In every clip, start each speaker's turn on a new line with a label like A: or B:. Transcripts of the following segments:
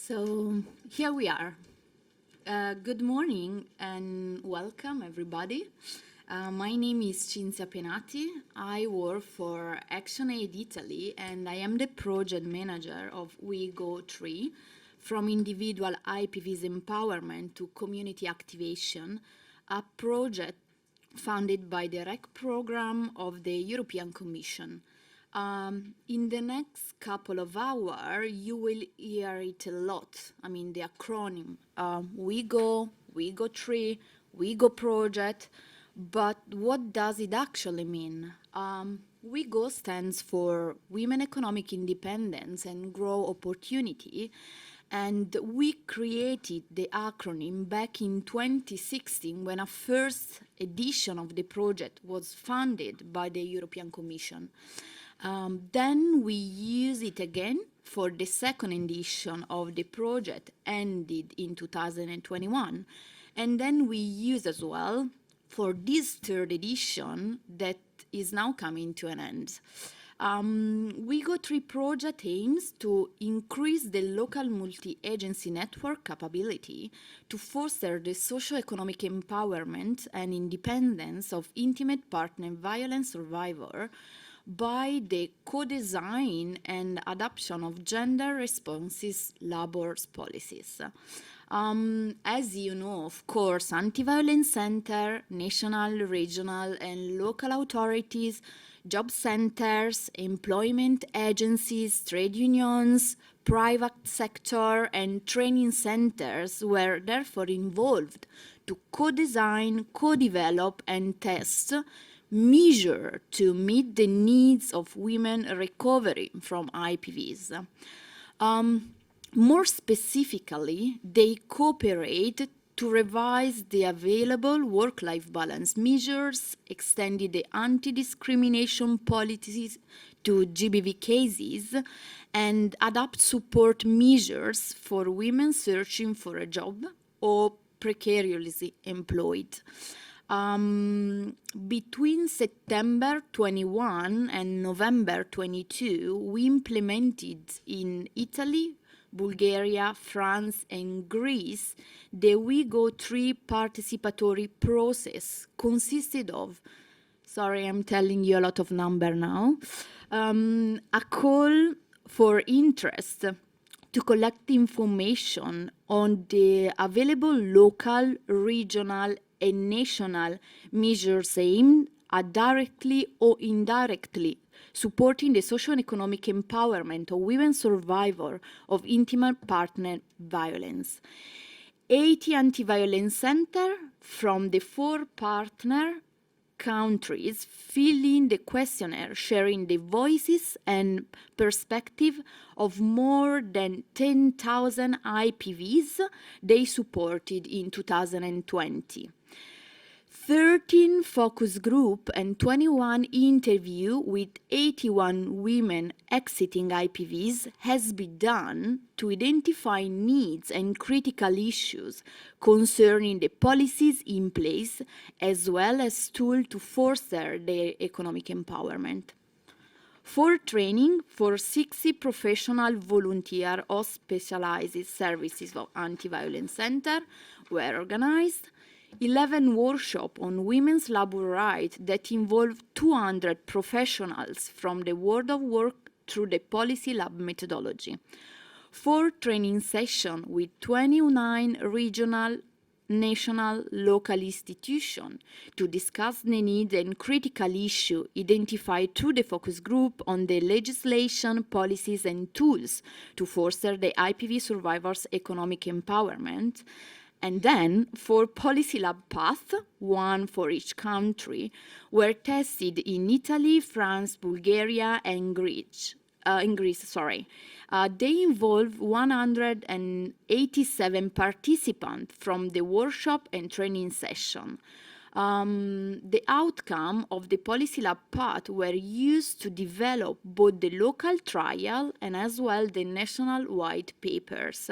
A: So here we are. Good morning and welcome everybody. My name is Cinzia Penati. I work for ActionAid Italy and I am the project manager of We Go 3, from individual IPVs empowerment to community activation, a project funded by the REC program of the European Commission. In the next couple of hours, you will hear it a lot. I mean, the acronym We Go 3, We Go Project. But what does it actually mean? We Go stands for Women Economic Independence and Grow Opportunity. And we created the acronym back in 2016 when a first edition of the project was funded by the European Commission. Then we use it again for the second edition of the project, ended in 2021. And then we use as well for this third edition that is now coming to an end. We Go 3 project aims to increase the local multi-agency network capability to foster the socio-economic empowerment and independence of intimate partner violence survivor by the co-design and adoption of gender responses labor policies. As you know, of course, Anti-Violence Center, national, regional, and local authorities, job centers, employment agencies, trade unions, private sector, and training centers were therefore involved to co-design, co-develop, and test measure to meet the needs of women recovering from IPVs. More specifically, they cooperate to revise the available work-life balance measures, extended the anti-discrimination policies to GBV cases, and adapt support measures for women searching for a job or precariously employed. Between September 21 and November 22, we implemented in Italy, Bulgaria, France, and Greece the We Go 3 participatory process consisted of, sorry, I'm telling you a lot of number now, a call for interest to collect information on the available local, regional, and national measures aimed at directly or indirectly supporting the social and economic empowerment of women survivors of intimate partner violence. 80 anti-violence centers from the 4 partner countries fill in the questionnaire, sharing the voices and perspective of more than 10,000 IPVs they supported in 2020. 13 focus group and 21 interview with 81 women exiting IPVs has been done to identify needs and critical issues concerning the policies in place, as well as tools to foster their economic empowerment. For training for 60 professional volunteer or specialized services of anti-violence center were organized. 11 workshops on women's labor rights that involve 200 professionals from the world of work through the Policy Lab methodology. 4 training sessions with 29 regional, national, local institutions to discuss the needs and critical issues identified through the focus group on the legislation, policies, and tools to foster the IPV survivors' economic empowerment. And then 4 policy lab paths, 1 for each country, were tested in Italy, France, Bulgaria, and Greece. They involve 187 participants from the workshop and training session. The outcome of the policy lab path were used to develop both the local trial and as well the national white papers.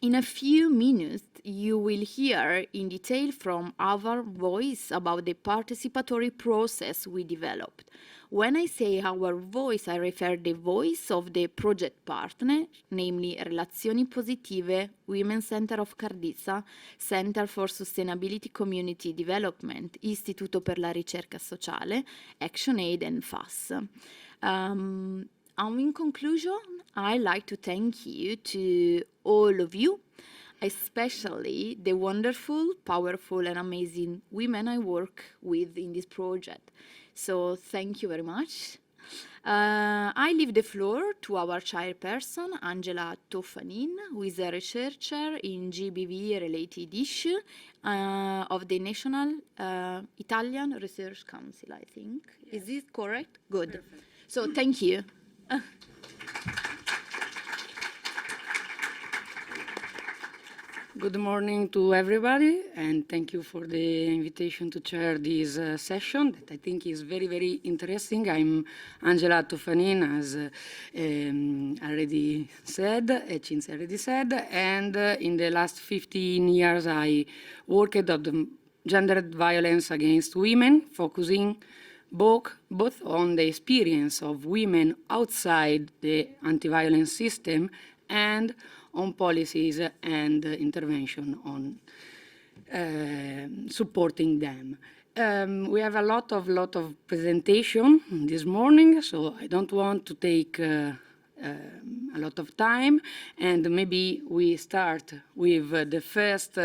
A: In a few minutes, you will hear in detail from our voice about the participatory process we developed. When I say our voice, I refer the voice of the project partner, namely Relazioni Positive, Women's Center of Cardizza, Center for Sustainability Community Development, Istituto per la Ricerca Sociale, ActionAid and FAS. In conclusion, I'd like to thank you to all of you, especially the wonderful, powerful, and amazing women I work with in this project. So thank you very much. I leave the floor to our chairperson, Angela Toffanin, who is a researcher in GBV-related issue of the National Italian Research Council, I think. Yes. Is this correct? Good. Perfect. So thank you.
B: Good morning to everybody, and thank you for the invitation to chair this session that I think is very, very interesting. I'm Angela Toffanin, as Cinzia already said, and in the last 15 years I worked on the gendered violence against women, focusing both on the experience of women outside the anti-violence system and on policies and intervention on supporting them. We have a lot of presentation this morning, so I don't want to take a lot of time, and maybe we start with the first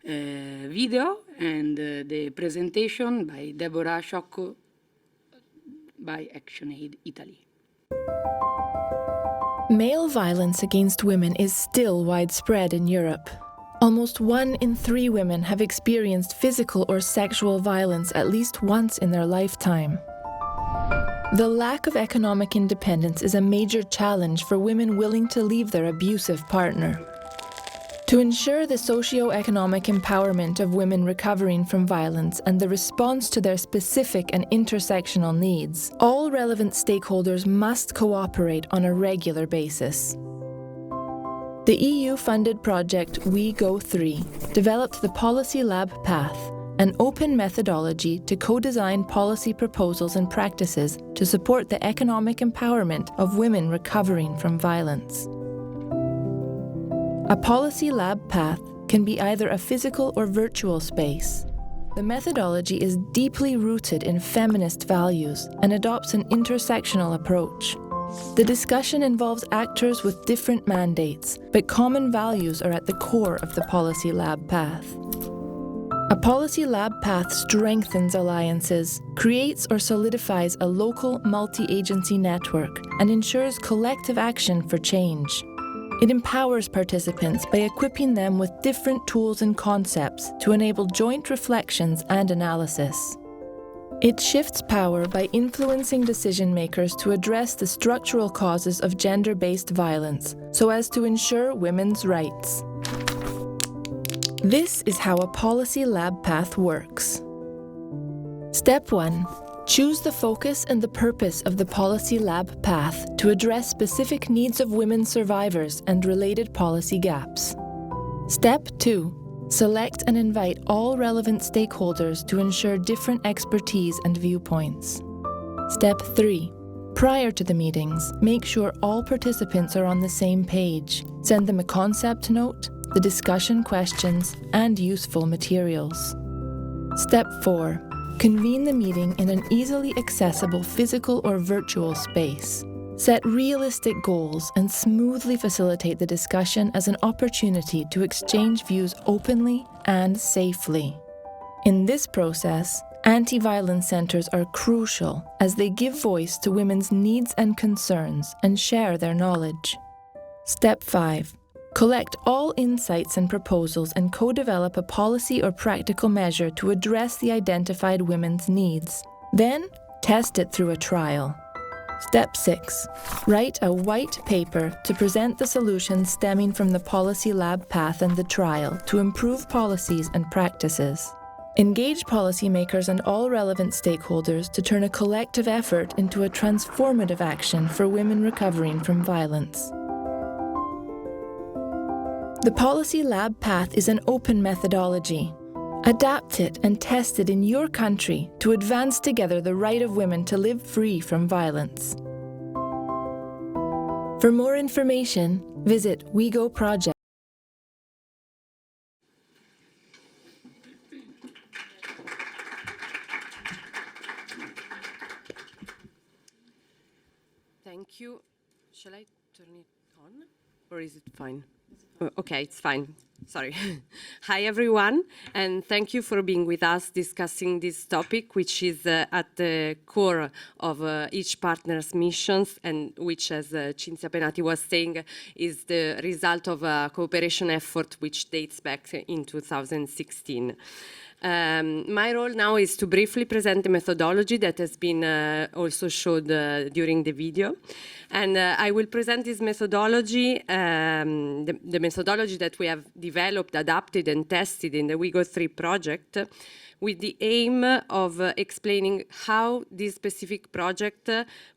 B: video and the presentation by Deborah Sciocco by ActionAid Italy.
C: Male violence against women is still widespread in Europe. Almost 1 in 3 women have experienced physical or sexual violence at least once in their lifetime. The lack of economic independence is a major challenge for women willing to leave their abusive partner. To ensure the socio-economic empowerment of women recovering from violence and the response to their specific and intersectional needs, all relevant stakeholders must cooperate on a regular basis. The EU-funded project WeGo3 developed the Policy Lab Path, an open methodology to co-design policy proposals and practices to support the economic empowerment of women recovering from violence. A Policy Lab Path can be either a physical or virtual space. The methodology is deeply rooted in feminist values and adopts an intersectional approach. The discussion involves actors with different mandates, but common values are at the core of the Policy Lab Path. A Policy Lab Path strengthens alliances, creates or solidifies a local multi-agency network, and ensures collective action for change. It empowers participants by equipping them with different tools and concepts to enable joint reflections and analysis. It shifts power by influencing decision makers to address the structural causes of gender-based violence so as to ensure women's rights. This is how a Policy Lab Path works. Step 1. Choose the focus and the purpose of the Policy Lab Path to address specific needs of women survivors and related policy gaps. Step 2. Select and invite all relevant stakeholders to ensure different expertise and viewpoints. Step 3. Prior to the meetings, make sure all participants are on the same page. Send them a concept note, the discussion questions, and useful materials. Step 4. Convene the meeting in an easily accessible physical or virtual space. Set realistic goals and smoothly facilitate the discussion as an opportunity to exchange views openly and safely. In this process, anti-violence centers are crucial as they give voice to women's needs and concerns and share their knowledge. Step 5. Collect all insights and proposals and co-develop a policy or practical measure to address the identified women's needs. Then, test it through a trial. Step 6. Write a white paper to present the solutions stemming from the Policy Lab Path and the trial to improve policies and practices. Engage policymakers and all relevant stakeholders to turn a collective effort into a transformative action for women recovering from violence. The Policy Lab Path is an open methodology. Adapt it and test it in your country to advance together the right of women to live free from violence. For more information, visit WeGo Project.
D: Thank you. Shall I turn it on? Or is it fine? Okay, it's fine. Sorry. Hi, everyone, and thank you for being with us discussing this topic, which is at the core of each partner's missions, and which, as Cinzia Penati was saying, is the result of a cooperation effort which dates back in 2016. My role now is to briefly present the methodology that has been also showed during the video. And I will present this methodology, the methodology that we have developed, adapted, and tested in the WeGo 3 project, with the aim of explaining how this specific project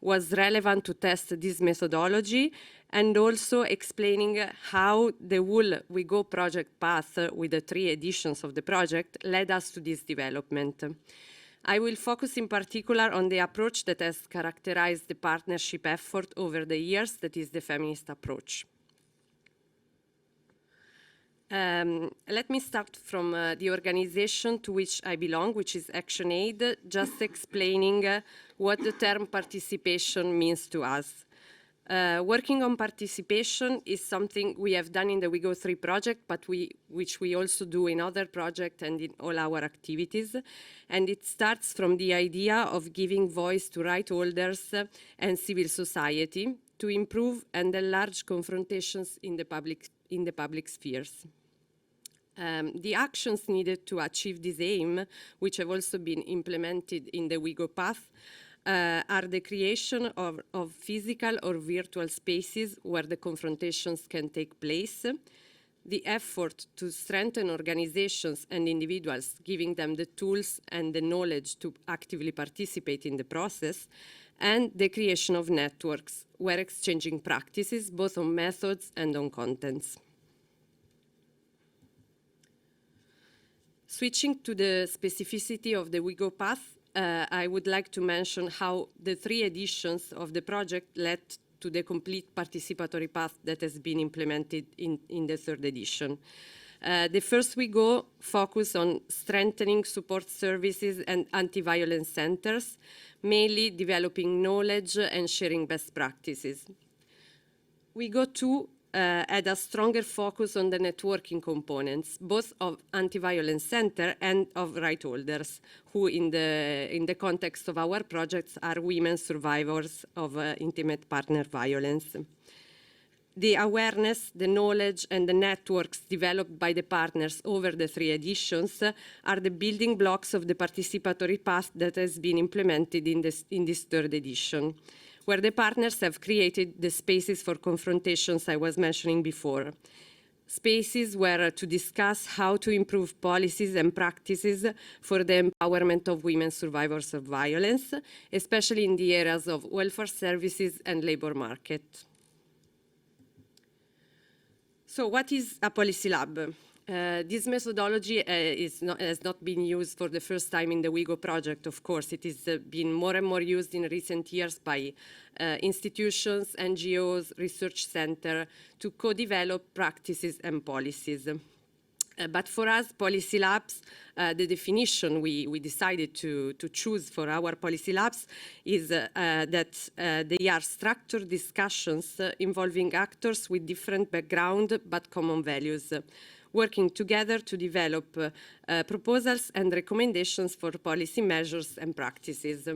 D: was relevant to test this methodology, and also explaining how the whole WeGo project path with the 3 editions of the project led us to this development. I will focus in particular on the approach that has characterized the partnership effort over the years, that is the feminist approach. Let me start from the organization to which I belong, which is ActionAid, just explaining what the term participation means to us. Working on participation is something we have done in the WeGo 3 project, but which we also do in other projects and in all our activities. And it starts from the idea of giving voice to right holders and civil society to improve and enlarge confrontations in the public spheres. The actions needed to achieve this aim, which have also been implemented in the WeGo path, are the creation of physical or virtual spaces where the confrontations can take place, the effort to strengthen organizations and individuals, giving them the tools and the knowledge to actively participate in the process, and the creation of networks where exchanging practices, both on methods and on contents. Switching to the specificity of the WeGo path, I would like to mention how the 3 editions of the project led to the complete participatory path that has been implemented in the 3rd edition. The first WeGo focused on strengthening support services and anti-violence centers, mainly developing knowledge and sharing best practices. WeGo 2 had a stronger focus on the networking components, both of anti-violence center and of right holders, who in the context of our projects are women survivors of intimate partner violence. The awareness, the knowledge, and the networks developed by the partners over the 3 editions are the building blocks of the participatory path that has been implemented in this 3rd edition, where the partners have created the spaces for confrontations I was mentioning before. Spaces where to discuss how to improve policies and practices for the empowerment of women survivors of violence, especially in the areas of welfare services and labor market. So what is a policy lab? This methodology has not been used for the first time in the WeGo project, of course. It is been more and more used in recent years by institutions, NGOs, research centers to co-develop practices and policies. But for us, policy labs, the definition we decided to choose for our policy labs is that they are structured discussions involving actors with different background but common values, working together to develop proposals and recommendations for policy measures and practices.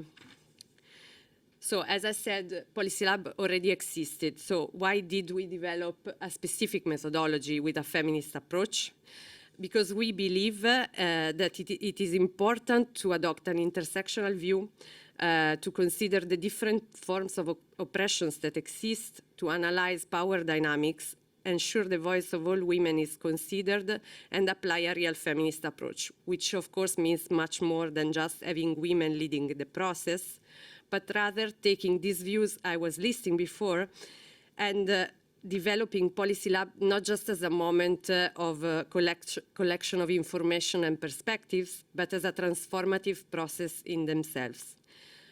D: So as I said, Policy Lab already existed. So why did we develop a specific methodology with a feminist approach? Because we believe that it is important to adopt an intersectional view, to consider the different forms of oppressions that exist, to analyze power dynamics, ensure the voice of all women is considered, and apply a real feminist approach, which of course means much more than just having women leading the process, but rather taking these views I was listing before and developing Policy Lab not just as a moment of collection of information and perspectives, but as a transformative process in themselves.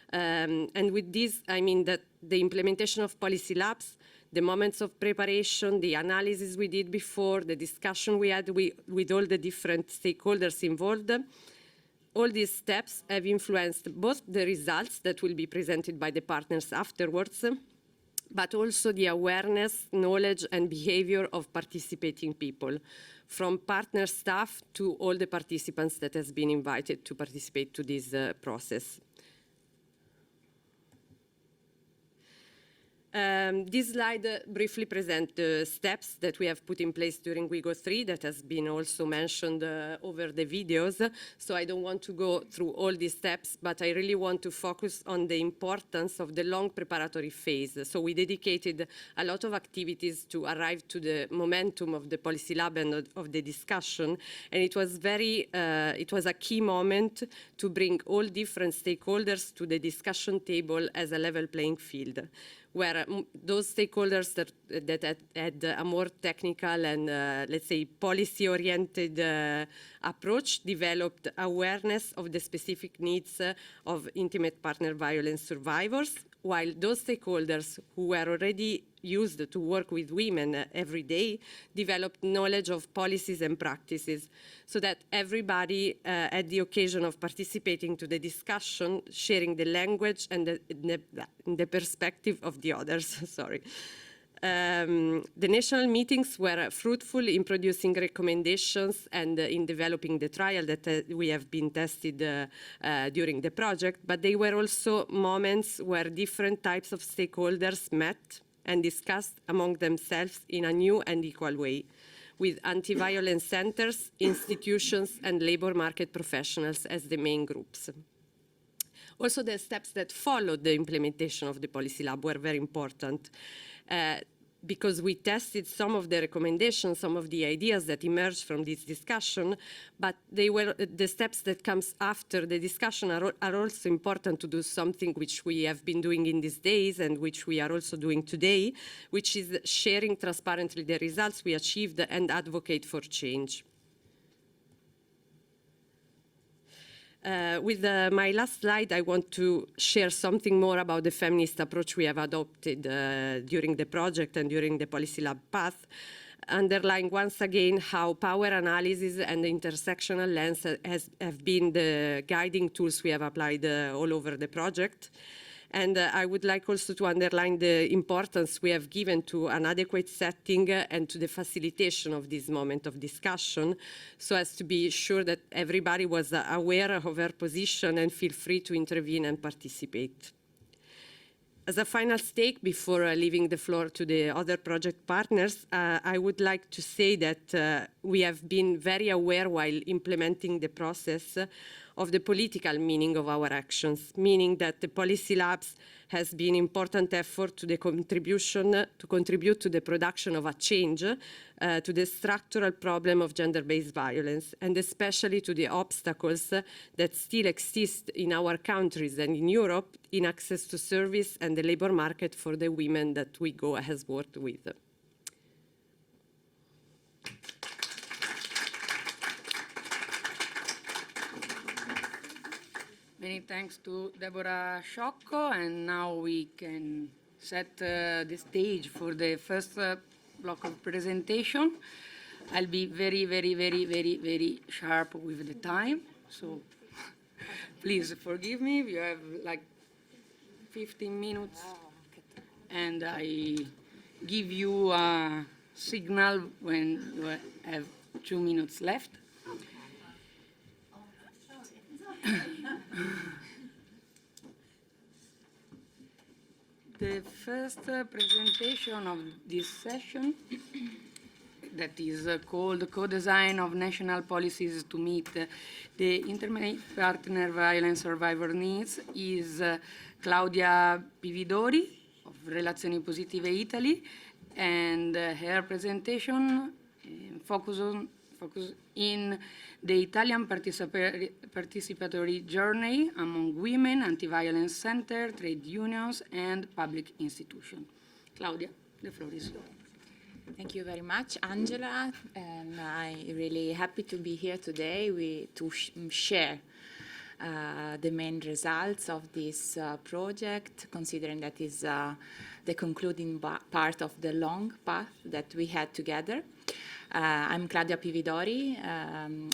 D: And with this, I mean that the implementation of Policy Labs, the moments of preparation, the analysis we did before, the discussion we had with all the different stakeholders involved, all these steps have influenced both the results that will be presented by the partners afterwards, but also the awareness, knowledge, and behavior of participating people, from partner staff to all the participants that has been invited to participate to this process. This slide briefly presents the steps that we have put in place during WIGO 3 that has been also mentioned over the videos. So I don't want to go through all these steps, but I really want to focus on the importance of the long preparatory phase. So we dedicated a lot of activities to arrive to the momentum of the Policy Lab and of the discussion. And it was a key moment to bring all different stakeholders to the discussion table as a level playing field, where those stakeholders that had a more technical and, let's say, policy-oriented approach developed awareness of the specific needs of intimate partner violence survivors, while those stakeholders who were already used to work with women every day developed knowledge of policies and practices, so that everybody had the occasion of participating to the discussion, sharing the language and the perspective of the others. Sorry. The national meetings were fruitful in producing recommendations and in developing the trial that we have been tested during the project, but they were also moments where different types of stakeholders met and discussed among themselves in a new and equal way, with anti-violence centers, institutions, and labor market professionals as the main groups. Also, the steps that followed the implementation of the Policy Lab were very important, because we tested some of the recommendations, some of the ideas that emerged from this discussion, but they were the steps that comes after the discussion are also important to do something which we have been doing in these days and which we are also doing today, which is sharing transparently the results we achieved and advocate for change. With my last slide, I want to share something more about the feminist approach we have adopted during the project and during the Policy Lab path, underlying once again how power analysis and the intersectional lens have been the guiding tools we have applied all over the project. And I would like also to underline the importance we have given to an adequate setting and to the facilitation of this moment of discussion, so as to be sure that everybody was aware of her position and feel free to intervene and participate. As a final stake, before leaving the floor to the other project partners, I would like to say that we have been very aware while implementing the process of the political meaning of our actions, meaning that the Policy Labs has been important effort to the contribute to the production of a change to the structural problem of gender-based violence, and especially to the obstacles that still exist in our countries and in Europe in access to service and the labor market for the women that WIGO has worked with.
B: Many thanks to Deborah Sciocco, and now we can set the stage for the first block of presentation. I'll be very, very, very, very, very sharp with the time, so please forgive me. You have like 15 minutes, and I give you a signal when you have 2 minutes left. The first presentation of this session, that is called Co-Design of National Policies to Meet the Intimate Partner Violence Survivor Needs, is Claudia Pividori of Relazioni Positive Italy, and her presentation focuses in the Italian participatory journey among women, anti-violence center, trade unions, and public institutions. Claudia, the floor is yours.
E: Thank you very much, Angela, and I'm really happy to be here today to share the main results of this project, considering that is the concluding part of the long path that we had together. I'm Claudia Pividori.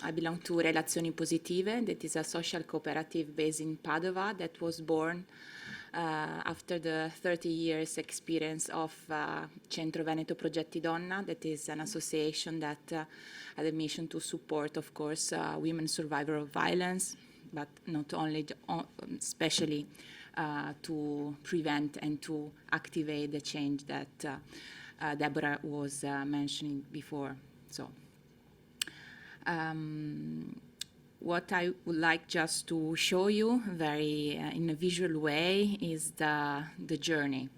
E: I belong to Relazioni Positive, that is a social cooperative based in Padova that was born after the 30 years experience of Centro Veneto Progetti Donna, that is an association that had a mission to support, of course, women survivors of violence, but not only, especially to prevent and to activate the change that Deborah was mentioning before. So. What I would like just to show you very in a visual way is the journey.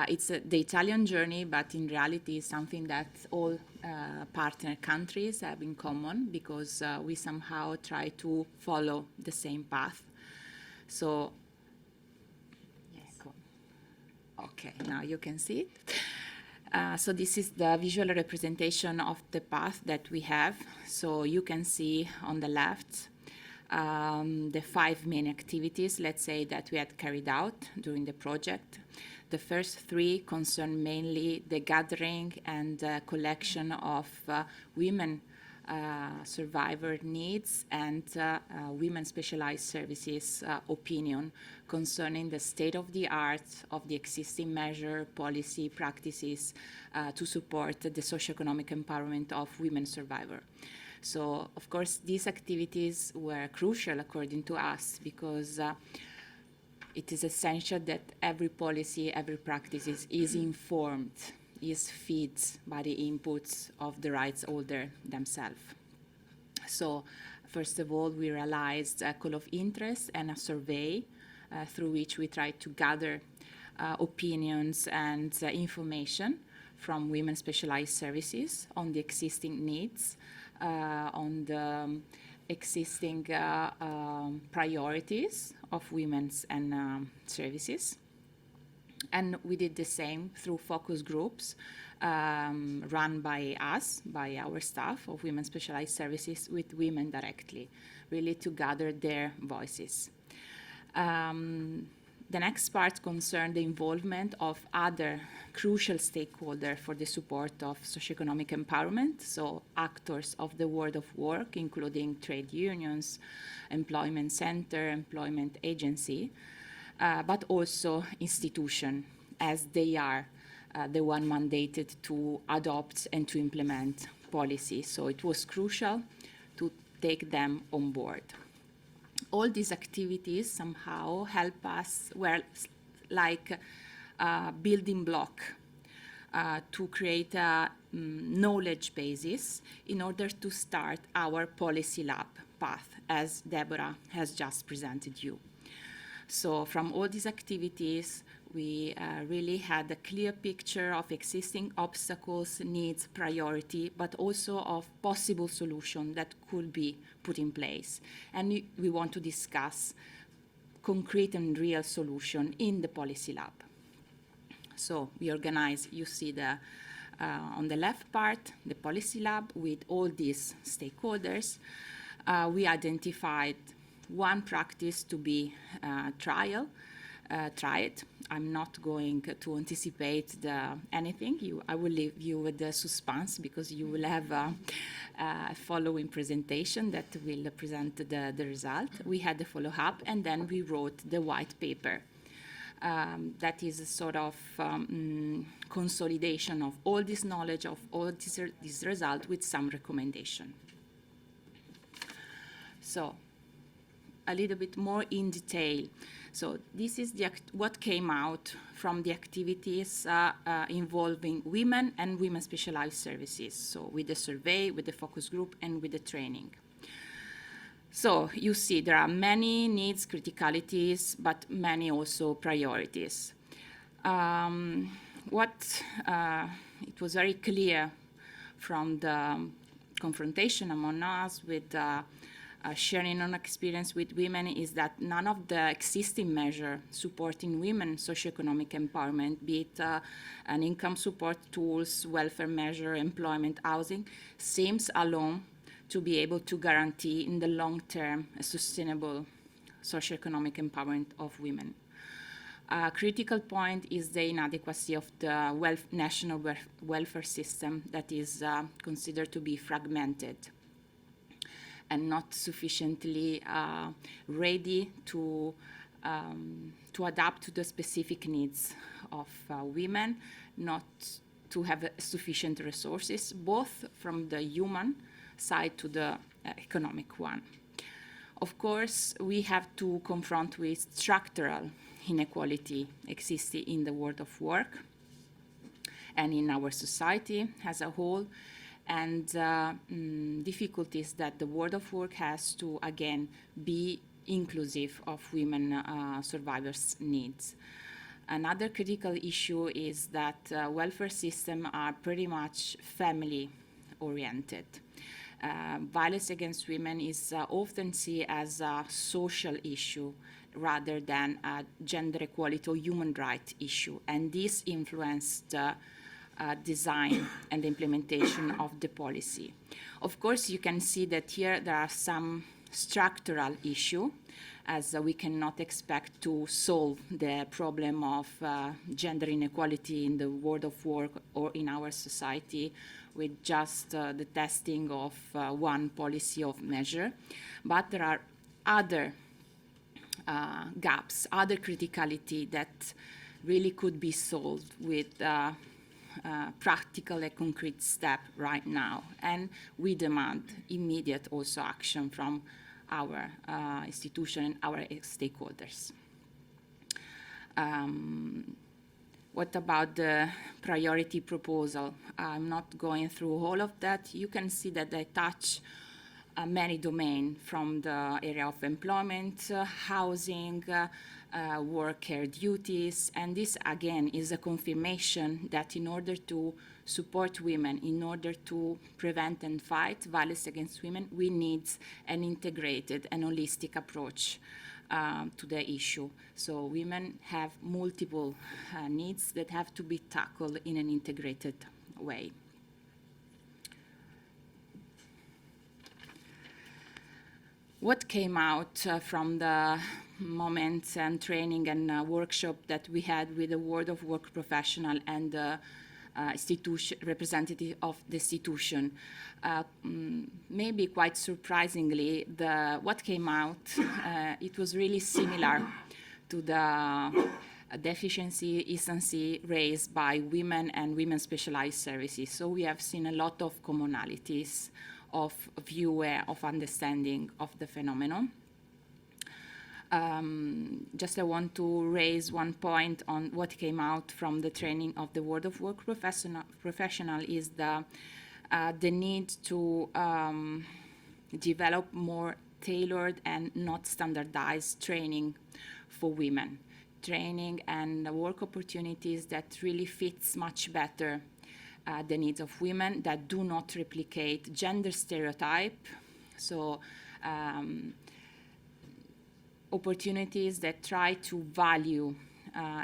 E: It's the Italian journey, but in reality it's something that all partner countries have in common, because we somehow try to follow the same path. So, okay, now you can see it. So this is the visual representation of the path that we have. So you can see on the left the 5 main activities, let's say, that we had carried out during the project. The first 3 concern mainly the gathering and collection of women survivor needs and women specialized services opinion concerning the state of the art of the existing measure, policy, practices to support the socioeconomic empowerment of women survivors. So, of course, these activities were crucial according to us, because it is essential that every policy, every practice is informed, is fed by the inputs of the rights holder themselves. So, first of all, we realized a call of interest and a survey through which we tried to gather opinions and information from women specialized services on the existing needs, on the existing priorities of women's and services. And we did the same through focus groups run by us, by our staff of women specialized services, with women directly, really to gather their voices. The next part concerned the involvement of other crucial stakeholders for the support of socioeconomic empowerment, so actors of the world of work, including trade unions, employment center, employment agency, but also institutions, as they are the one mandated to adopt and to implement policy. So it was crucial to take them on board. All these activities somehow help us, well, like a building block to create a knowledge basis in order to start our policy lab path, as Deborah has just presented you. So from all these activities, we really had a clear picture of existing obstacles, needs, priority, but also of possible solutions that could be put in place. And we want to discuss concrete and real solutions in the policy lab. So we organize, you see on the left part, the policy lab with all these stakeholders. We identified one practice to be tried. I'm not going to anticipate anything. I will leave you with the suspense, because you will have a following presentation that will present the result. We had the follow-up, and then we wrote the white paper. That is a sort of consolidation of all this knowledge, of all this result, with some recommendation. So, a little bit more in detail. So this is what came out from the activities involving women and women specialized services. So with the survey, with the focus group, and with the training. So you see there are many needs, criticalities, but many also priorities. It was very clear from the confrontation among us with sharing on experience with women is that none of the existing measures supporting women socioeconomic empowerment, be it an income support tools, welfare measure, employment, housing, seems alone to be able to guarantee in the long term a sustainable socioeconomic empowerment of women. A critical point is the inadequacy of the national welfare system that is considered to be fragmented and not sufficiently ready to adapt to the specific needs of women, not to have sufficient resources, both from the human side to the economic one. Of course, we have to confront with structural inequality existing in the world of work and in our society as a whole, and difficulties that the world of work has to, again, be inclusive of women survivors' needs. Another critical issue is that welfare systems are pretty much family-oriented. Violence against women is often seen as a social issue rather than a gender equality or human rights issue, and this influenced design and the implementation of the policy. Of course, you can see that here there are some structural issues, as we cannot expect to solve the problem of gender inequality in the world of work or in our society with just the testing of one policy of measure. But there are other gaps, other criticality that really could be solved with practical and concrete step right now. And we demand immediate also action from our institution and our stakeholders. What about the priority proposal? I'm not going through all of that. You can see that they touch many domains, from the area of employment, housing, work care duties, and this again is a confirmation that in order to support women, in order to prevent and fight violence against women, we need an integrated and holistic approach to the issue. So women have multiple needs that have to be tackled in an integrated way. What came out from the moments and training and workshop that we had with the World of Work professional and the representative of the institution? Maybe quite surprisingly, what came out, it was really similar to the deficiency raised by women and women specialized services. So we have seen a lot of commonalities of view, of understanding of the phenomenon. Just I want to raise one point on what came out from the training of the World of Work professional is the need to develop more tailored and not standardized training for women. Training and work opportunities that really fits much better the needs of women, that do not replicate gender stereotype. So opportunities that try to value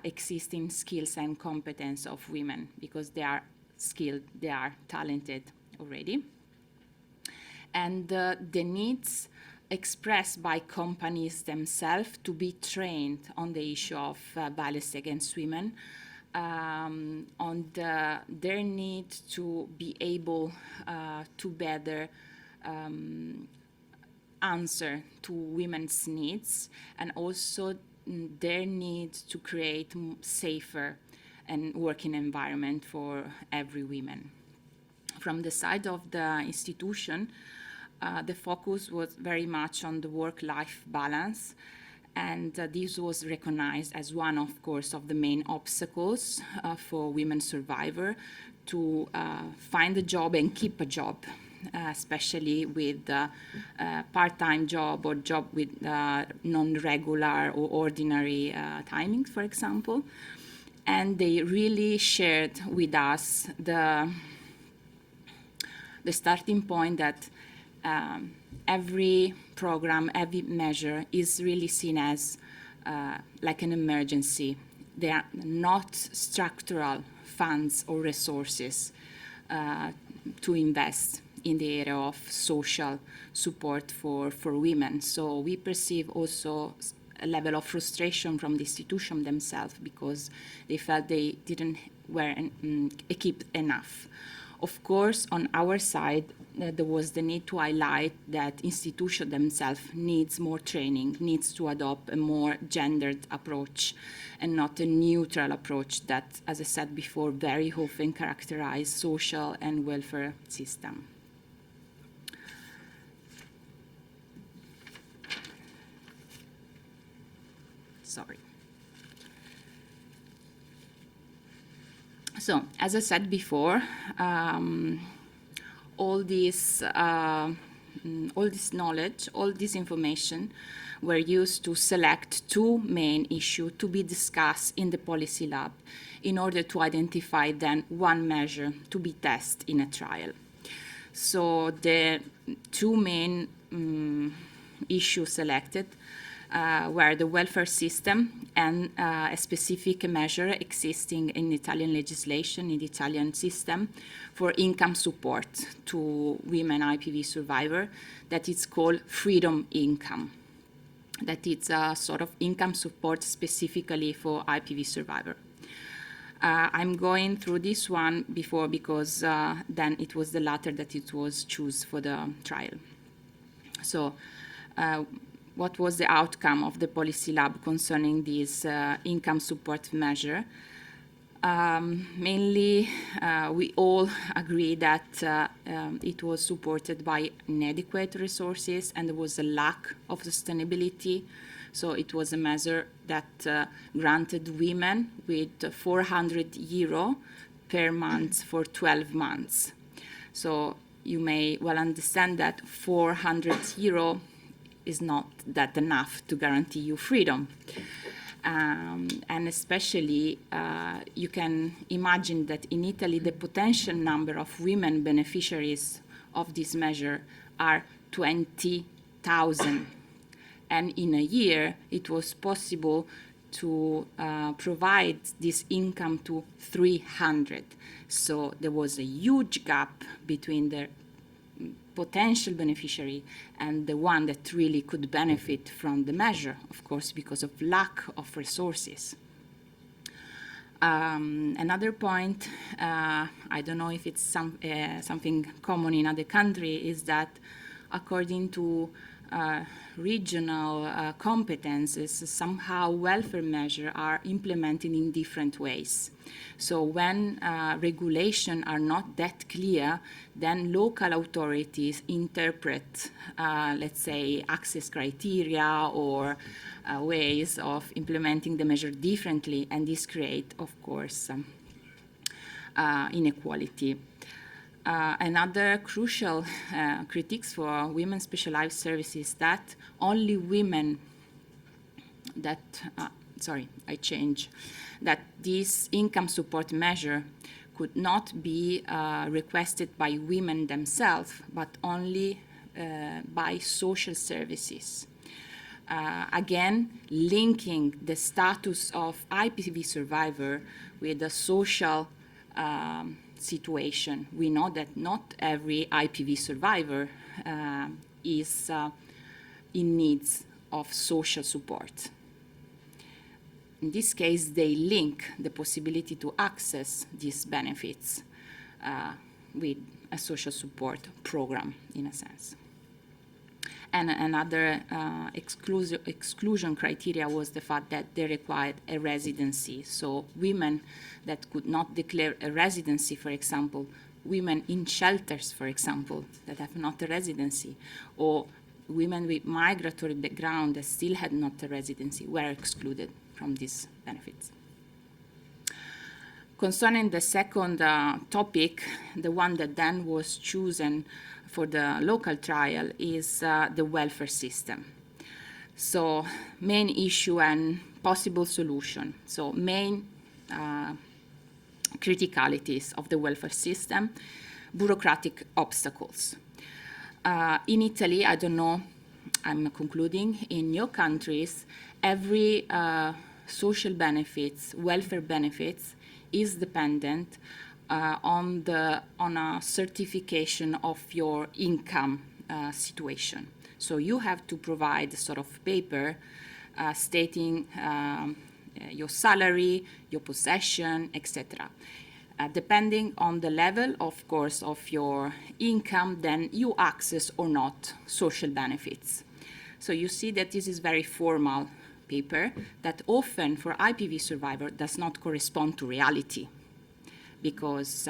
E: existing skills and competence of women, because they are skilled, they are talented already. And the needs expressed by companies themselves to be trained on the issue of violence against women, on their need to be able to better answer to women's needs, and also their need to create safer and working environment for every woman. From the side of the institution, the focus was very much on the work-life balance, and this was recognized as one, of course, of the main obstacles for women survivors to find a job and keep a job, especially with part-time job or job with non-regular or ordinary timings, for example. And they really shared with us the starting point that every program, every measure is really seen as like an emergency. They are not structural funds or resources to invest in the area of social support for women. So we perceive also a level of frustration from the institution themselves because they felt they weren't equipped enough. Of course, on our side, there was the need to highlight that institutions themselves needs more training, needs to adopt a more gendered approach and not a neutral approach that, as I said before, very often characterize social and welfare system. Sorry. So, as I said before, all this knowledge, all this information were used to select two main issues to be discussed in the policy lab in order to identify then one measure to be tested in a trial. So the two main issues selected were the welfare system and a specific measure existing in Italian legislation, in the Italian system, for income support to women IPV survivors, that is called freedom income. That it's a sort of income support specifically for IPV survivors. I'm going through this one before because then it was the latter that it was chosen for the trial. So what was the outcome of the policy lab concerning this income support measure? Mainly, we all agree that it was supported by inadequate resources and there was a lack of sustainability. So it was a measure that granted women with 400 euro per month for 12 months. So you may well understand that 400 euro is not that enough to guarantee you freedom. And especially, you can imagine that in Italy, the potential number of women beneficiaries of this measure are 20,000. And in a year, it was possible to provide this income to 300. So there was a huge gap between the potential beneficiary and the one that really could benefit from the measure, of course, because of lack of resources. Another point, I don't know if it's something common in other countries, is that according to regional competences, somehow welfare measures are implemented in different ways. So when regulations are not that clear, then local authorities interpret, let's say, access criteria or ways of implementing the measure differently, and this creates, of course, inequality. Another crucial critiques for women specialized services that only women that, that this income support measure could not be requested by women themselves, but only by social services. Again, linking the status of IPV survivor with the social situation. We know that not every IPV survivor is in need of social support. In this case, they link the possibility to access these benefits with a social support program, in a sense. And another exclusion criteria was the fact that they required a residency. So women that could not declare a residency, for example, women in shelters, for example, that have not a residency, or women with migratory background that still had not a residency were excluded from these benefits. Concerning the second topic, the one that then was chosen for the local trial is the welfare system. So main issue and possible solution. So main criticalities of the welfare system, bureaucratic obstacles. In Italy, I don't know, I'm concluding, in your countries, every social benefits, welfare benefits, is dependent on a certification of your income situation. So you have to provide a sort of paper stating your salary, your possession, etc. Depending on the level, of course, of your income, then you access or not social benefits. So you see that this is very formal paper that often for IPV survivor does not correspond to reality, because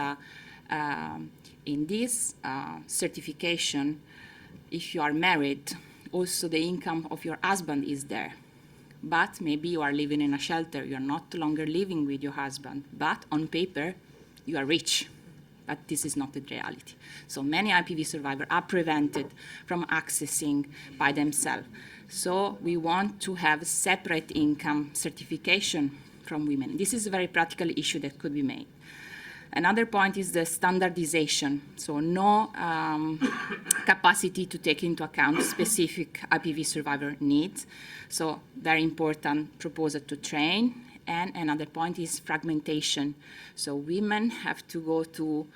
E: in this certification, if you are married, also the income of your husband is there. But maybe you are living in a shelter, you're not longer living with your husband, but on paper, you are rich, but this is not the reality. So many IPV survivors are prevented from accessing by themselves. So we want to have separate income certification from women. This is a very practical issue that could be made. Another point is the standardization. So no capacity to take into account specific IPV survivor needs. So very important proposal to train. And another point is fragmentation. So women have to go to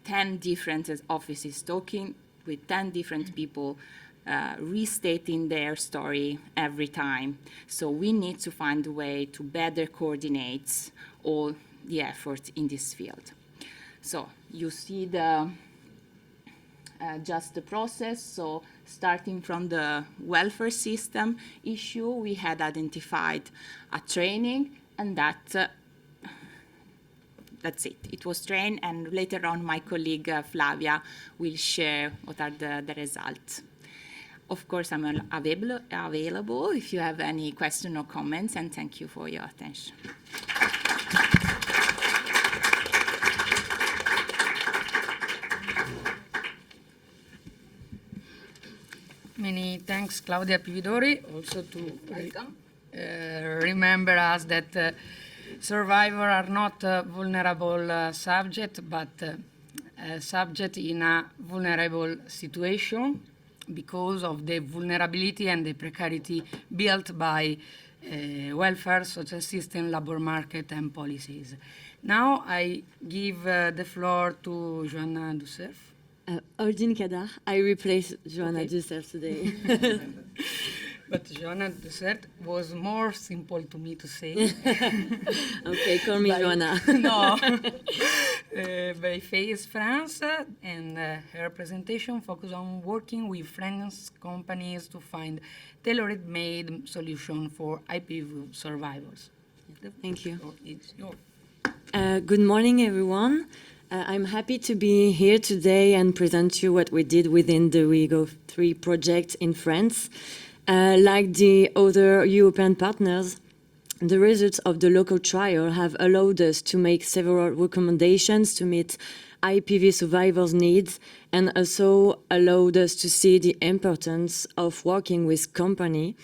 E: 10 different offices, talking with 10 different people, restating their story every time. So we need to find a way to better coordinate all the efforts in this field. So you see the just the process. So starting from the welfare system issue, we had identified a training, and that's it. It was trained, and later on my colleague Flavia will share what are the results. Of course, I'm available if you have any questions or comments, and thank you for your attention.
B: Many thanks, Claudia Pividori, also to remember us that survivors are not a vulnerable subject, but a subject in a vulnerable situation because of the vulnerability and the precarity built by welfare, social system, labor market, and policies. Now I give the floor to Joanna Ducerf.
F: Aldine Kadar. I replace Joanna
B: Okay.
F: Ducerf today.
B: But Joanna Ducerf was more simple to me to say.
F: Okay, call me Joanna.
B: No. By Face France, and her presentation focused on working with French companies to find tailored-made solution for IPV survivors.
F: Thank you.
B: So it's yours.
F: Good morning, everyone. I'm happy to be here today and present you what we did within the WeGo 3 project in France. Like the other European partners, the results of the local trial have allowed us to make several recommendations to meet IPV survivors' needs, and also allowed us to see the importance of working with companies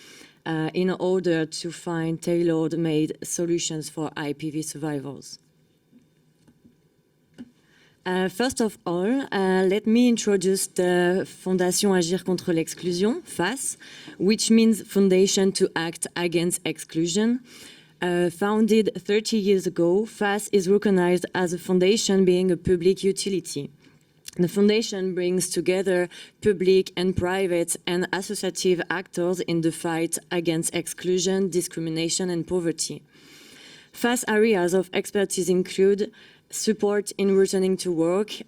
F: in order to find tailor-made solutions for IPV survivors. First of all, let me introduce the Fondation Agir contre l'exclusion, FACE, which means Foundation to Act Against Exclusion. Founded 30 years ago, FACE is recognized as a foundation being a public utility. The foundation brings together public and private and associative actors in the fight against exclusion, discrimination, and poverty. FACE areas of expertise include support in returning to work,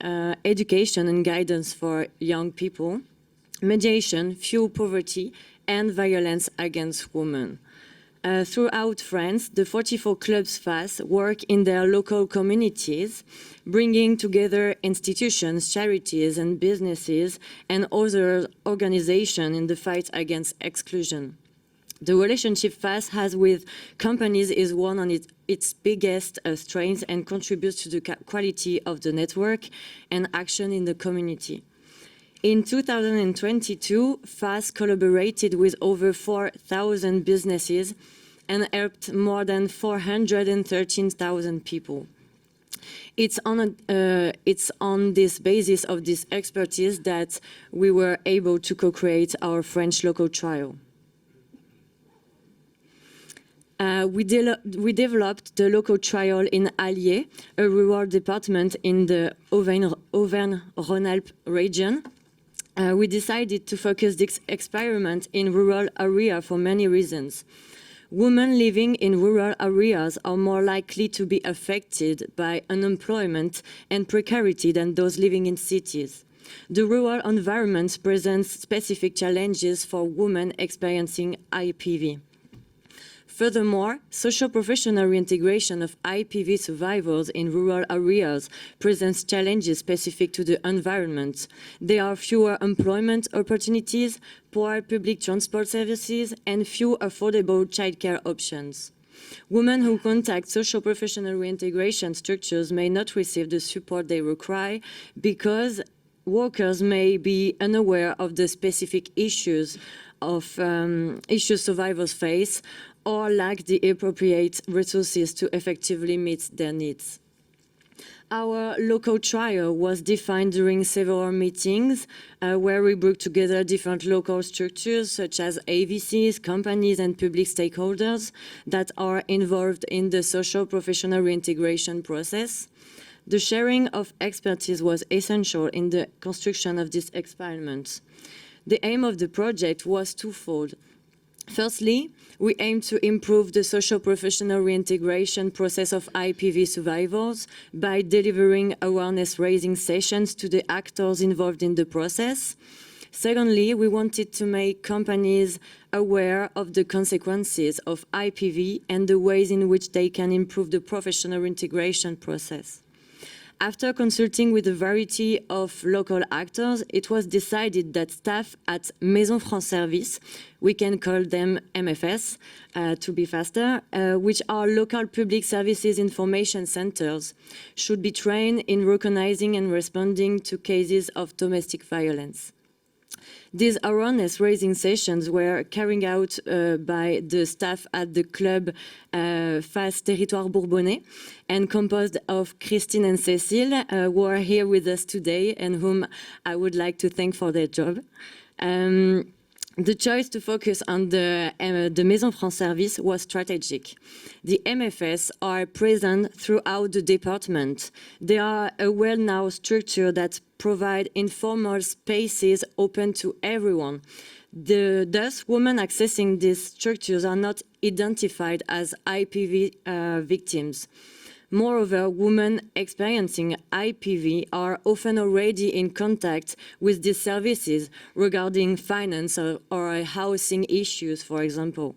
F: education and guidance for young people, mediation, fuel poverty, and violence against women. Throughout France, the 44 clubs FACE work in their local communities, bringing together institutions, charities, and businesses, and other organizations in the fight against exclusion. The relationship FACE has with companies is one of its biggest strengths and contributes to the quality of the network and action in the community. In 2022, FACE collaborated with over 4,000 businesses and helped more than 413,000 people. It's on this basis of this expertise that we were able to co-create our French local trial. We developed the local trial in Allier, a rural department in the Auvergne-Rhône-Alpes region. We decided to focus this experiment in rural area for many reasons. Women living in rural areas are more likely to be affected by unemployment and precarity than those living in cities. The rural environment presents specific challenges for women experiencing IPV. Furthermore, socio-professional reintegration of IPV survivors in rural areas presents challenges specific to the environment. There are fewer employment opportunities, poor public transport services, and few affordable childcare options. Women who contact socio-professional reintegration structures may not receive the support they require because workers may be unaware of the specific issues survivors face or lack the appropriate resources to effectively meet their needs. Our local trial was defined during several meetings where we brought together different local structures such as AVCs, companies and public stakeholders that are involved in the social professional reintegration process. The sharing of expertise was essential in the construction of this experiment. The aim of the project was twofold. Firstly, we aim to improve the socio-professional reintegration process of IPV survivors by delivering awareness-raising sessions to the actors involved in the process. Secondly, we wanted to make companies aware of the consequences of IPV and the ways in which they can improve the professional reintegration process. After consulting with a variety of local actors, it was decided that staff at Maison France Service, we can call them MFS to be faster, which are local public services information centers, should be trained in recognizing and responding to cases of domestic violence. These awareness-raising sessions were carried out by the staff at the club FAS Territoire Bourbonnais and composed of Christine and Cécile, who are here with us today and whom I would like to thank for their job. The choice to focus on the Maison France Service was strategic. The MFS are present throughout the department. They are a well-known structure that provide informal spaces open to everyone. Thus, women accessing these structures are not identified as IPV victims. Moreover, women experiencing IPV are often already in contact with these services regarding finance or housing issues, for example.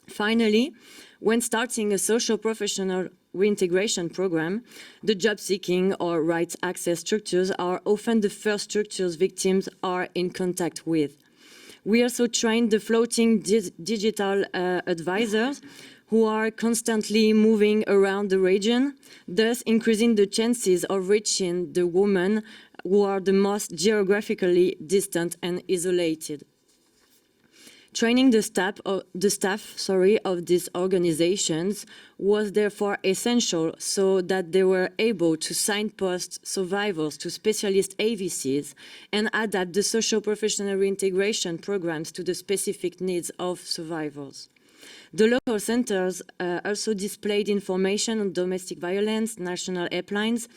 F: Finally, when starting a social professional reintegration program, the job-seeking or rights access structures are often the first structures victims are in contact with. We also train the floating digital advisors who are constantly moving around the region, thus increasing the chances of reaching the women who are the most geographically distant and isolated. Training the staff of these organizations was therefore essential so that they were able to signpost survivors to specialist AVCs and adapt the socio-professional reintegration programs to the specific needs of survivors. The local centers also displayed information on domestic violence, national helplines,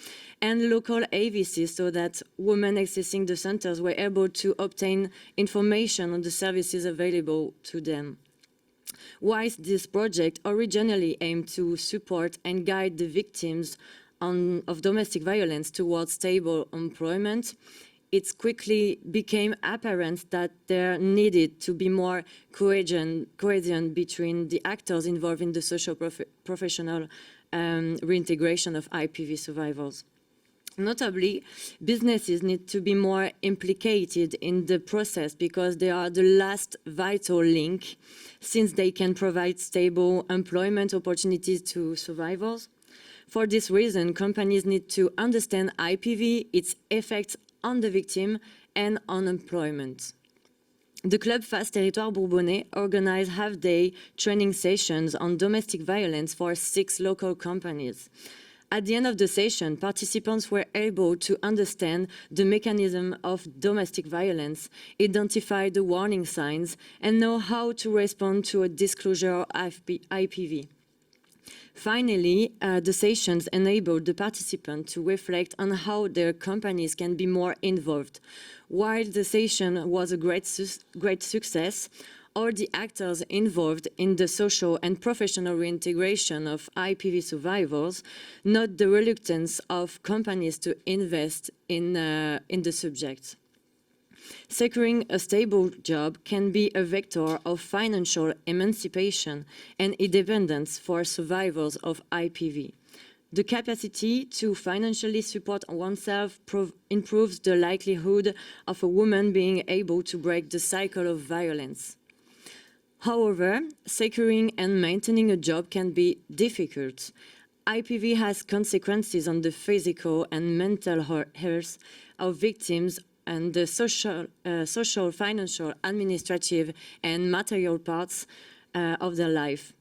F: and local AVCs so that women accessing the centers were able to obtain information on the services available to them. Whilst this project originally aimed to support and guide the victims of domestic violence towards stable employment, it quickly became apparent that there needed to be more cohesion between the actors involved in the social professional reintegration of IPV survivors. Notably, businesses need to be more implicated in the process because they are the last vital link, since they can provide stable employment opportunities to survivors. For this reason, companies need to understand IPV, its effects on the victim and on employment. The Club FAS Territoire Bourbonnais organized half-day training sessions on domestic violence for 6 local companies. At the end of the session, participants were able to understand the mechanism of domestic violence, identify the warning signs, and know how to respond to a disclosure of IPV. Finally, the sessions enabled the participants to reflect on how their companies can be more involved. While the session was a great success, all the actors involved in the social and professional reintegration of IPV survivors note the reluctance of companies to invest in the subject. Securing a stable job can be a vector of financial emancipation and independence for survivors of IPV. The capacity to financially support oneself improves the likelihood of a woman being able to break the cycle of violence. However, securing and maintaining a job can be difficult. IPV has consequences on the physical and mental health of victims and the social, financial, administrative, and material parts of their life,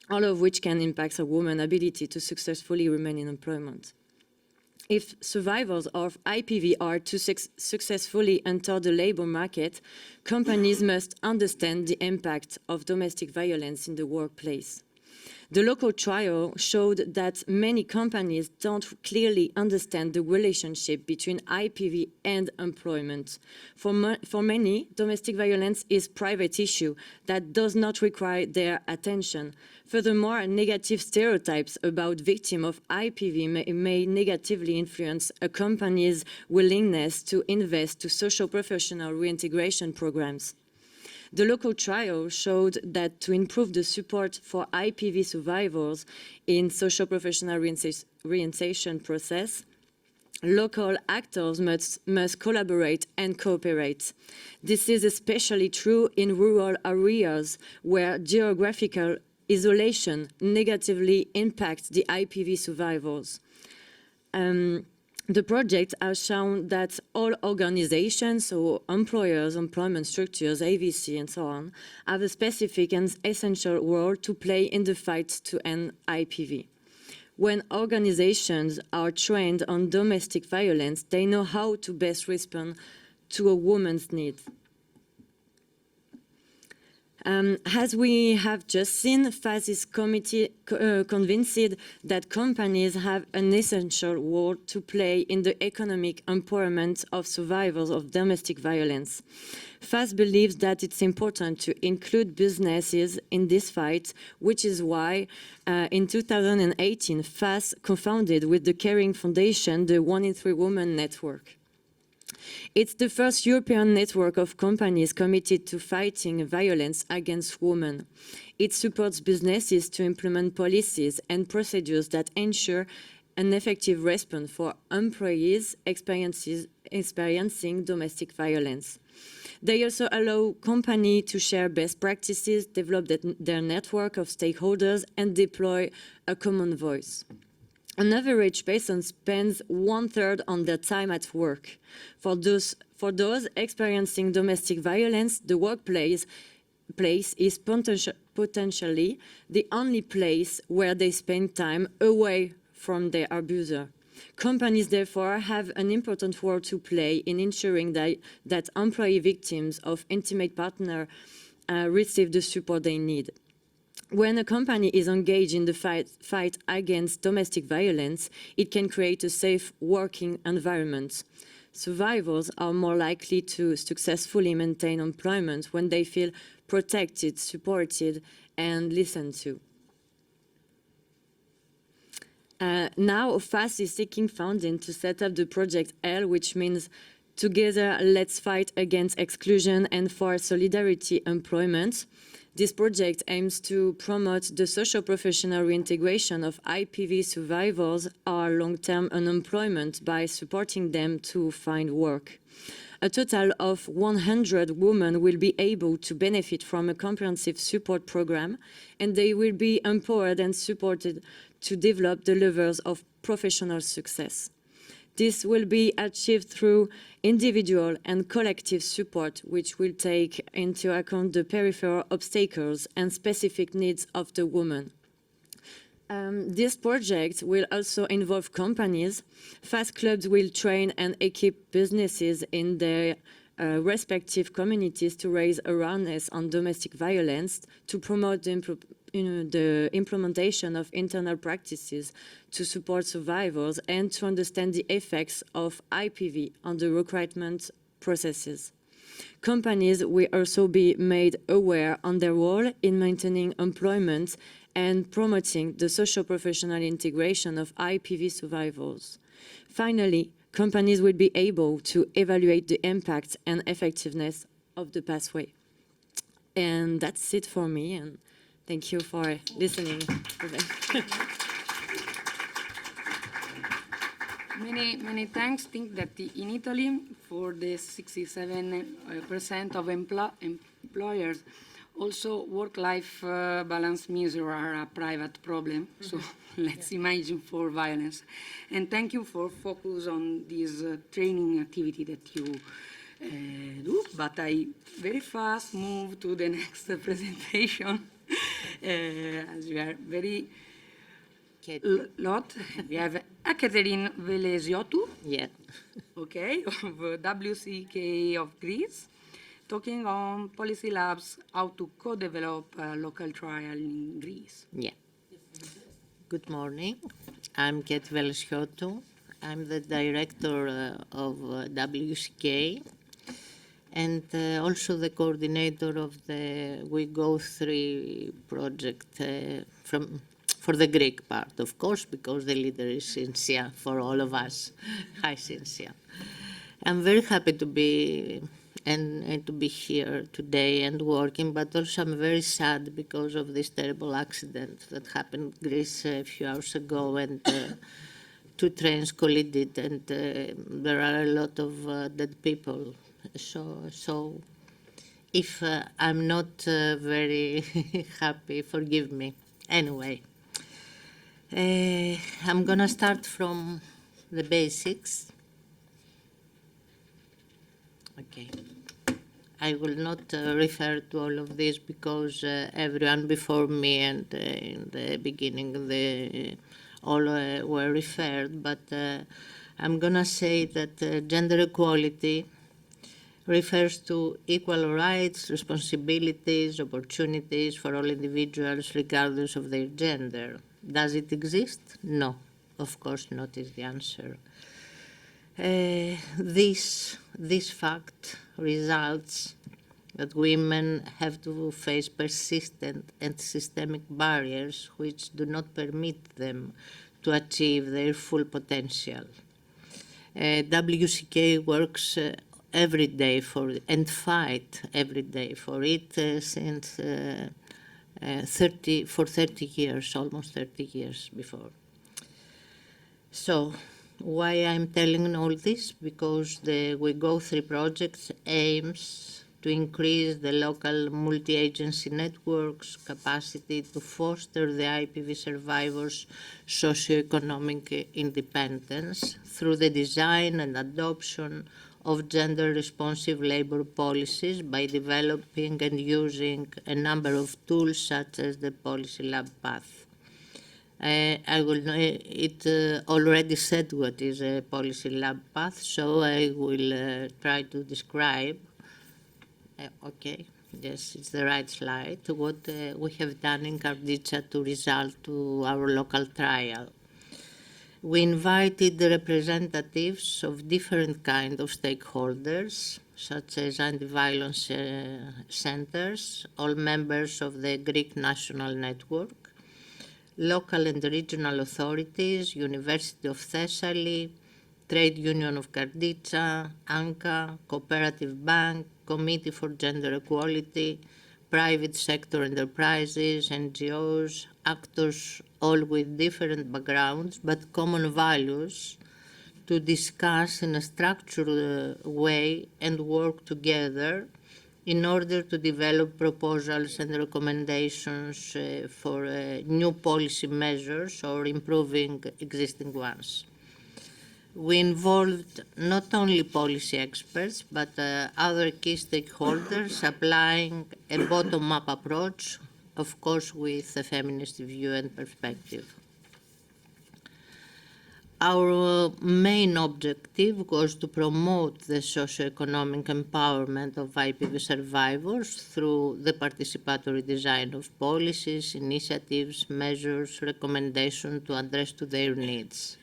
F: all of which can impact a woman's ability to successfully remain in employment. If survivors of IPV are to successfully enter the labor market, companies must understand the impact of domestic violence in the workplace. The local trial showed that many companies don't clearly understand the relationship between IPV and employment. For many, domestic violence is a private issue that does not require their attention. Furthermore, negative stereotypes about victims of IPV may negatively influence a company's willingness to invest to social professional reintegration programs. The local trial showed that to improve the support for IPV survivors in social professional reinsertion process, local actors must collaborate and cooperate. This is especially true in rural areas where geographical isolation negatively impacts the IPV survivors. The project has shown that all organizations, so employers, employment structures, AVC, and so on, have a specific and essential role to play in the fight to end IPV. When organizations are trained on domestic violence, they know how to best respond to a woman's needs. As we have just seen, FAS is convinced that companies have an essential role to play in the economic empowerment of survivors of domestic violence. FAS believes that it's important to include businesses in this fight, which is why in 2018, FAS co-founded with the Caring Foundation the 1 in 3 Women Network. It's the first European network of companies committed to fighting violence against women. It supports businesses to implement policies and procedures that ensure an effective response for employees experiencing domestic violence. They also allow companies to share best practices, develop their network of stakeholders, and deploy a common voice. An average person spends 1/3 on their time at work. For those experiencing domestic violence, the workplace is potentially the only place where they spend time away from their abuser. Companies, therefore, have an important role to play in ensuring that employee victims of intimate partner receive the support they need. When a company is engaged in the fight against domestic violence, it can create a safe working environment. Survivors are more likely to successfully maintain employment when they feel protected, supported, and listened to. Now, FAS is seeking funding to set up the Project L, which means Together Let's Fight Against Exclusion and for Solidarity Employment. This project aims to promote the socio-professional reintegration of IPV survivors or long-term unemployment by supporting them to find work. A total of 100 women will be able to benefit from a comprehensive support program, and they will be empowered and supported to develop the levels of professional success. This will be achieved through individual and collective support, which will take into account the peripheral obstacles and specific needs of the woman. This project will also involve companies. Fast Clubs will train and equip businesses in their respective communities to raise awareness on domestic violence, to promote the implementation of internal practices to support survivors, and to understand the effects of IPV on the recruitment processes. Companies will also be made aware on their role in maintaining employment and promoting the socio-professional integration of IPV survivors. Finally, companies will be able to evaluate the impact and effectiveness of the pathway. And that's it for me, and thank you for listening.
B: Many thanks. Think that in Italy, for the 67% of employers, also work-life balance measures are a private problem. So let's imagine for violence. And thank you for focus on this training activity that you do. But I very fast move to the next presentation, as we are very lot. We have Catherine Velesiotou,
G: Yeah.
B: okay, of WCK of Greece, talking on Policy Labs, how to co-develop a local trial in Greece.
G: Yeah. Good morning. I'm Ket Velesiotou. I'm the director of WCK and also the coordinator of the We Go 3 project for the Greek part, of course, because the leader is Cynthia for all of us. Hi, Cynthia. I'm very happy to be and to be here today and working, but also I'm very sad because of this terrible accident that happened in Greece a few hours ago, and two trains collided, and there are a lot of dead people. So if I'm not very happy, forgive me. Anyway, I'm gonna start from the basics. Okay. I will not refer to all of this because everyone before me and in the beginning they all were referred, but I'm gonna say that gender equality refers to equal rights, responsibilities, opportunities for all individuals regardless of their gender. Does it exist? No, of course not is the answer. This fact results that women have to face persistent and systemic barriers which do not permit them to achieve their full potential. WCK works every day and fight every day for it since 30 years, almost 30 years before. So, why I'm telling all this? Because the We Go 3 project aims to increase the local multi-agency networks' capacity to foster the IPV survivors' socioeconomic independence through the design and adoption of gender-responsive labor policies by developing and using a number of tools such as the Policy Lab Path. It already said what is a Policy Lab Path, so I will try to describe. Okay, yes, it's the right slide. What we have done in Karditsa to result to our local trial. We invited the representatives of different kinds of stakeholders, such as anti-violence centers, all members of the Greek National Network, local and regional authorities, University of Thessaly, Trade Union of Karditsa, ANKA, Cooperative Bank, Committee for Gender Equality, private sector enterprises, NGOs, actors all with different backgrounds but common values to discuss in a structured way and work together in order to develop proposals and recommendations for new policy measures or improving existing ones. We involved not only policy experts, but other key stakeholders applying a bottom-up approach, of course with a feminist view and perspective. Our main objective was to promote the socio-economic empowerment of IPV survivors through the participatory design of policies, initiatives, measures, recommendations to address to their needs.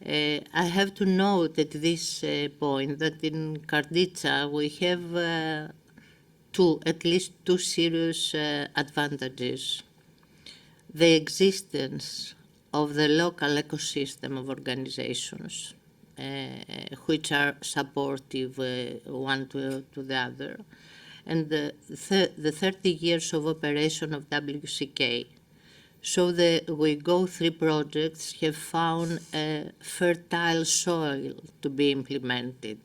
G: I have to note at this point that in Karditsa we have at least two serious advantages. The existence of the local ecosystem of organizations which are supportive one to the other, and the 30 years of operation of WCK. So the WeGo 3 projects have found a fertile soil to be implemented.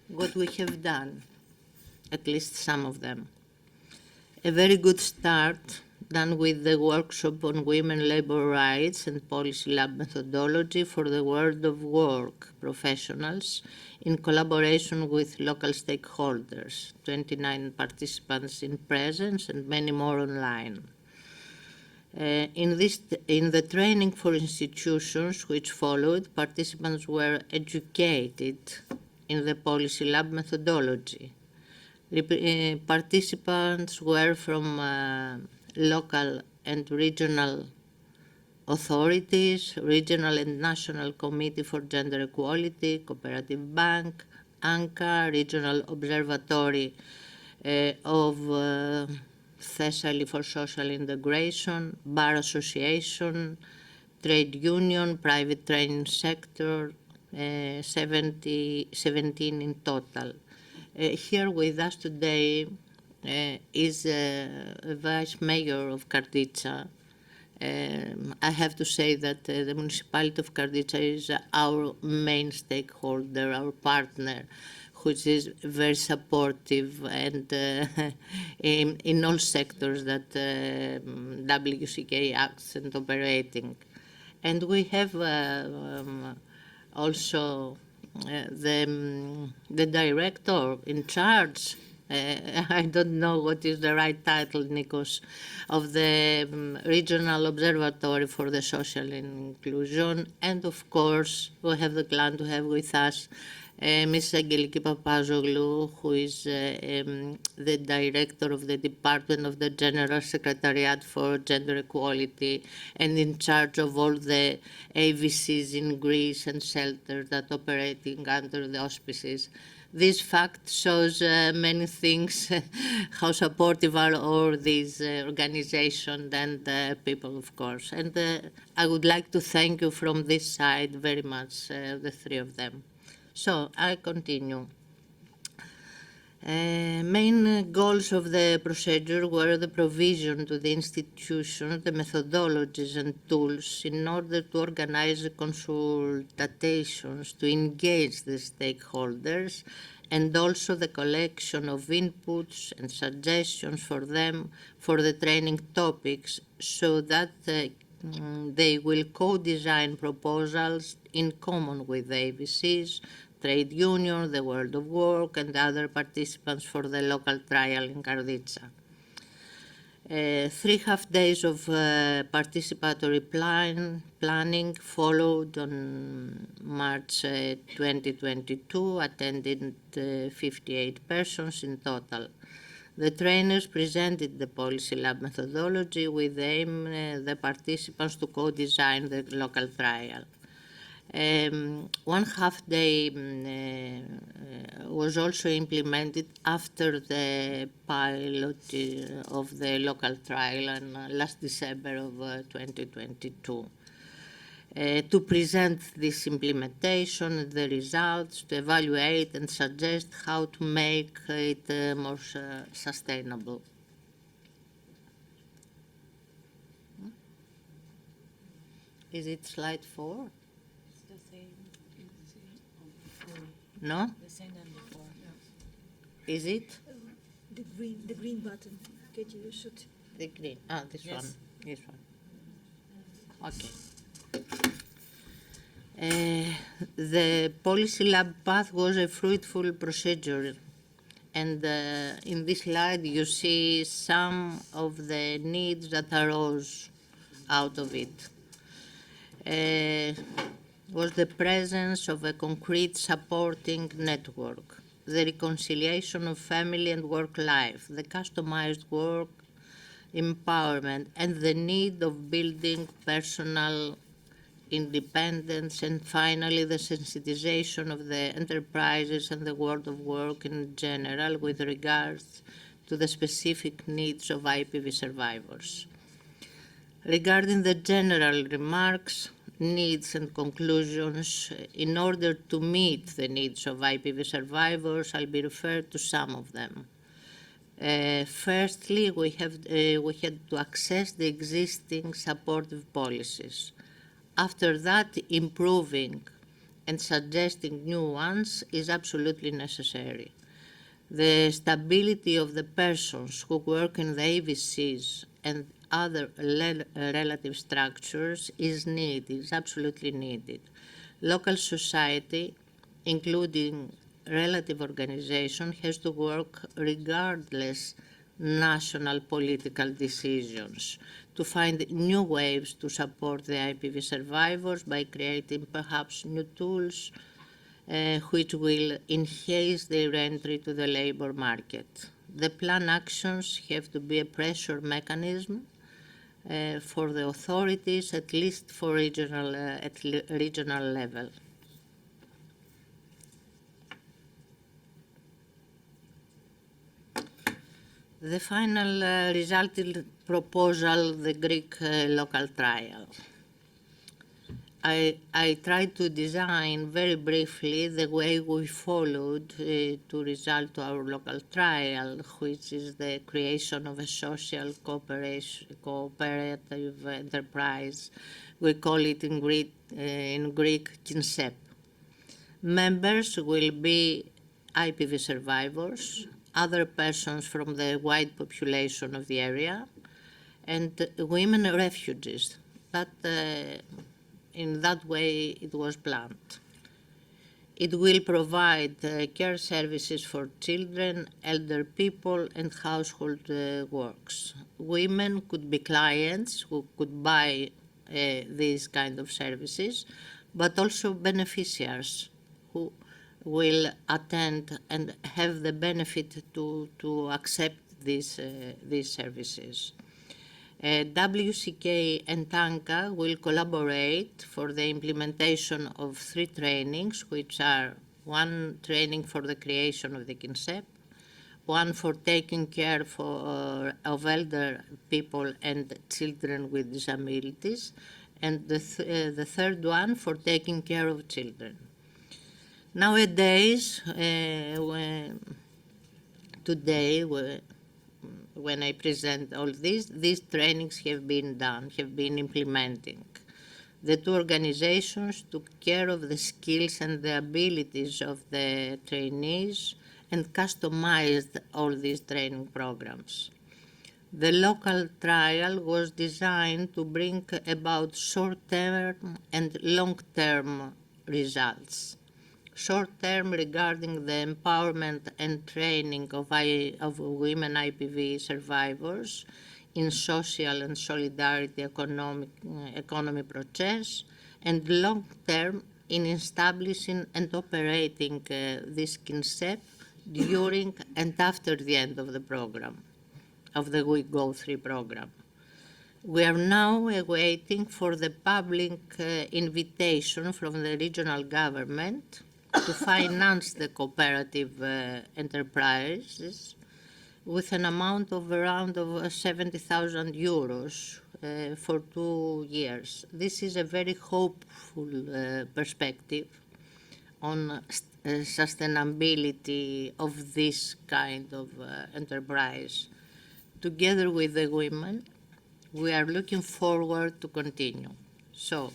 G: What we have done, at least some of them. A very good start done with the workshop on women labor rights and policy lab methodology for the world of work professionals in collaboration with local stakeholders, 29 participants in presence and many more online. In the training for institutions which followed, participants were educated in the policy lab methodology. Participants were from local and regional authorities, regional and national committee for gender equality, Cooperative Bank, ANCA, regional observatory of Thessaly for social integration, bar association, trade union, private training sector, 17 in total. Here with us today is a vice mayor of Karditsa. I have to say that the municipality of Karditsa is our main stakeholder, our partner, which is very supportive and in all sectors that WCK acts and operating. And we have also the director in charge, I don't know what is the right title, Nikos, of the Regional Observatory for the Social Inclusion. And of course, we have the plan to have with us Ms. Angeliki Papazoglou, who is the director of the Department of the General Secretariat for Gender Equality and in charge of all the AVCs in Greece and shelters that operating under the auspices. This fact shows many things, how supportive are all these organizations and people, of course. And I would like to thank you from this side very much, the three of them. So I continue. Main goals of the procedure were the provision to the institution, the methodologies and tools in order to organize consultations to engage the stakeholders, and also the collection of inputs and suggestions for them for the training topics, so that they will co-design proposals in common with the AVCs, trade union, the world of work, and other participants for the local trial in Karditsa. 3.5 days of participatory planning followed on March 2022, attended 58 persons in total. The trainers presented the policy lab methodology with the aim the participants to co-design the local trial. 1.5 day was also implemented after the pilot of the local trial on last December of 2022. To present this implementation, the results, to evaluate and suggest how to make it more sustainable. Is it slide 4? No?
H: The same than before.
G: Is it?
H: The green button. Okay, you should.
G: The green. This
H: Yes.
G: one. This one. Okay. The policy lab path was a fruitful procedure And in this slide, you see some of the needs that arose out of it. Was the presence of a concrete supporting network, the reconciliation of family and work life, the customized work empowerment, and the need of building personal independence, and finally the sensitization of the enterprises and the world of work in general with regards to the specific needs of IPV survivors. Regarding the general remarks, needs and conclusions, in order to meet the needs of IPV survivors, I'll be referred to some of them. Firstly, we had to access the existing supportive policies. After that, improving and suggesting new ones is absolutely necessary. The stability of the persons who work in the AVCs and other relative structures is needed, is absolutely needed. Local society, including relative organization, has to work regardless national political decisions to find new ways to support the IPV survivors by creating perhaps new tools which will enhance their entry to the labor market. The plan actions have to be a pressure mechanism for the authorities, at least for at regional level. The final resulting proposal, the Greek local trial. I tried to design very briefly the way we followed to result our local trial, which is the creation of a social cooperative enterprise. We call it in Greek KINSEP. Members will be IPV survivors, other persons from the wide population of the area, and women refugees. But in that way it was planned. It will provide care services for children, elder people, and household works. Women could be clients who could buy these kind of services, but also beneficiaries who will attend and have the benefit to accept these services. WCK and TANCA will collaborate for the implementation of 3 trainings, which are 1 training for the creation of the KINSEP, 1 for taking care of elder people and children with disabilities, and the third one for taking care of children. Nowadays, today, when I present all these trainings have been done, have been implementing. The 2 organizations took care of the skills and the abilities of the trainees and customized all these training programs. The local trial was designed to bring about short-term and long-term results. Short-term regarding the empowerment and training of women IPV survivors in social and solidarity economy process, and long-term in establishing and operating this KINSEP during and after the end of the program, of the We Go 3 program. We are now waiting for the public invitation from the regional government to finance the cooperative enterprises with an amount of around 70,000 euros for 2 years. This is a very hopeful perspective on sustainability of this kind of enterprise. Together with the women, we are looking forward to continue. So,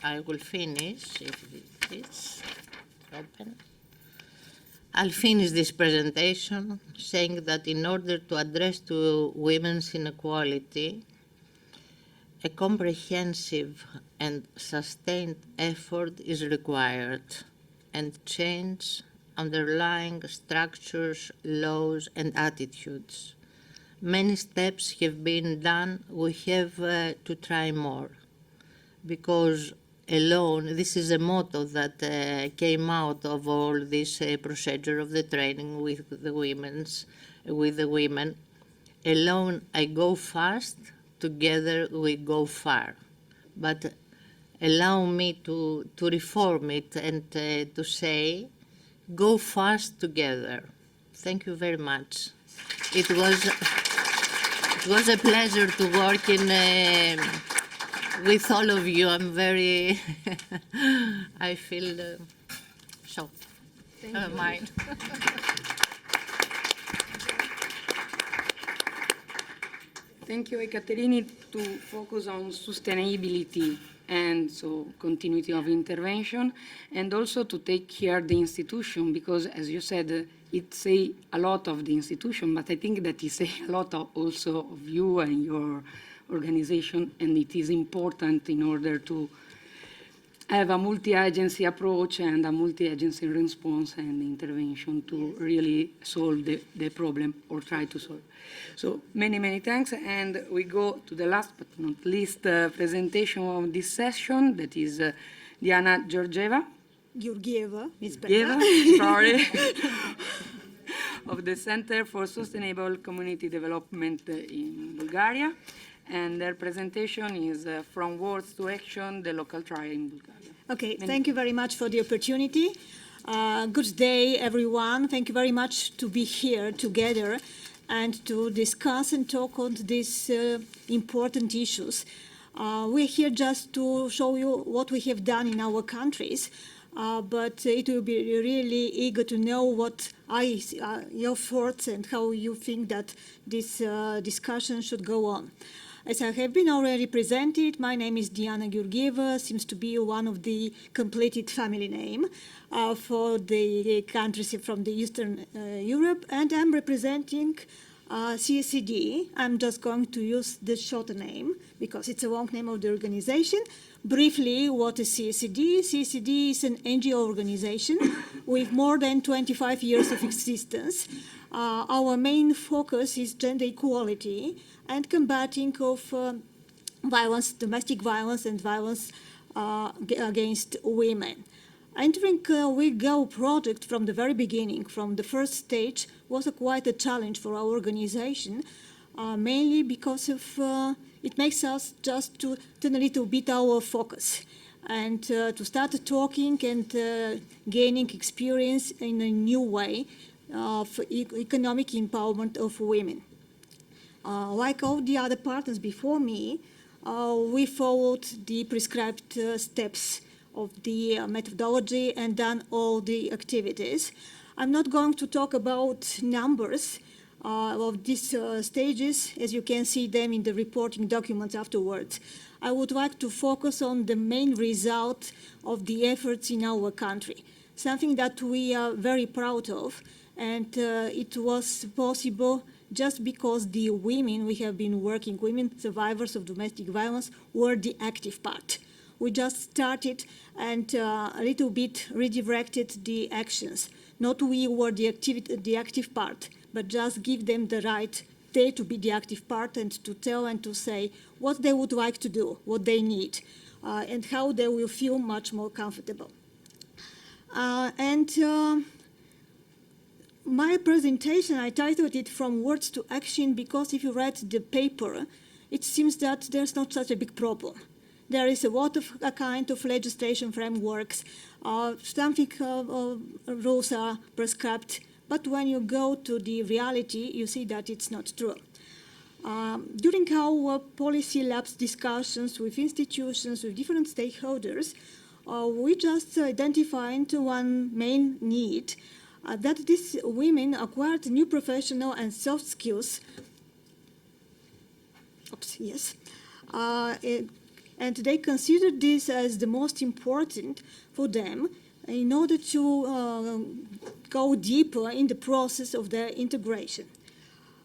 G: I will finish, if it's open. I'll finish this presentation saying that in order to address to women's inequality, a comprehensive and sustained effort is required, and change underlying structures, laws, and attitudes. Many steps have been done. We have to try more, because alone, this is a motto that came out of all this procedure of the training with the women. Alone I go fast, together we go far. But allow me to reform it and to say, go fast together. Thank you very much. It was a pleasure to work with all of you. I'm very, I feel so. Mine.
B: Thank you, Ekaterini, to focus on sustainability and so continuity of intervention, and also to take care the institution, because as you said, it say a lot of the institution, but I think that it say a lot also of you and your organization, and it is important in order to have a multi-agency approach and a multi-agency response and intervention to really solve the problem or try to solve. So many, many thanks. And we go to the last but not least presentation of this session, that is Diana Georgieva,
H: Miss Bella.
B: sorry, of the Center for Sustainable Community Development in Bulgaria. And their presentation is From Words to Action, the Local Trial in Bulgaria.
H: Okay, thank you very much for the opportunity. Good day, everyone. Thank you very much to be here together and to discuss and talk on these important issues. We're here just to show you what we have done in our countries, but it will be really eager to know what your thoughts and how you think that this discussion should go on. As I have been already presented, my name is Diana Georgieva, seems to be one of the completed family name for the countries from the Eastern Europe, and I'm representing CSCD. I'm just going to use the shorter name because it's a long name of the organization. Briefly, what is CSCD? CSCD is an NGO organization with more than 25 years of existence. Our main focus is gender equality and combating of violence, domestic violence and violence against women. Entering We Go project from the very beginning, from the first stage, was quite a challenge for our organization, mainly because of it makes us just to turn a little bit our focus and to start talking and gaining experience in a new way of economic empowerment of women. Like all the other partners before me, we followed the prescribed steps of the methodology and done all the activities. I'm not going to talk about numbers of these stages, as you can see them in the reporting documents afterwards. I would like to focus on the main result of the efforts in our country, something that we are very proud of, and it was possible just because the women we have been working, women survivors of domestic violence, were the active part. We just started and a little bit redirected the actions. Not we were the active part, but just give them the right, they to be the active part and to tell and to say what they would like to do, what they need, and how they will feel much more comfortable. My presentation, I titled it From Words to Action because if you read the paper, it seems that there's not such a big problem. There is a lot of a kind of legislation frameworks, something rules are prescribed, but when you go to the reality, you see that it's not true. During our policy labs discussions with institutions, with different stakeholders, we just identified one main need, that these women acquired new professional and soft skills. And they considered this as the most important for them in order to go deeper in the process of their integration.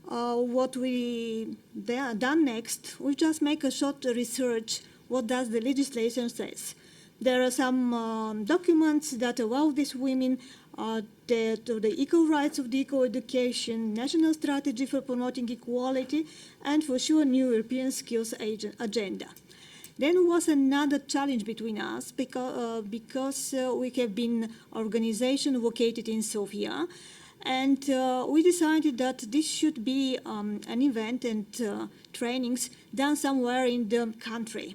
H: What we done next, we just make a short research. What does the legislation says? There are some documents that allow these women the equal rights of the equal education, national strategy for promoting equality, and for sure new European skills agenda. Then was another challenge between us because we have been organization located in Sofia, and we decided that this should be an event and trainings done somewhere in the country.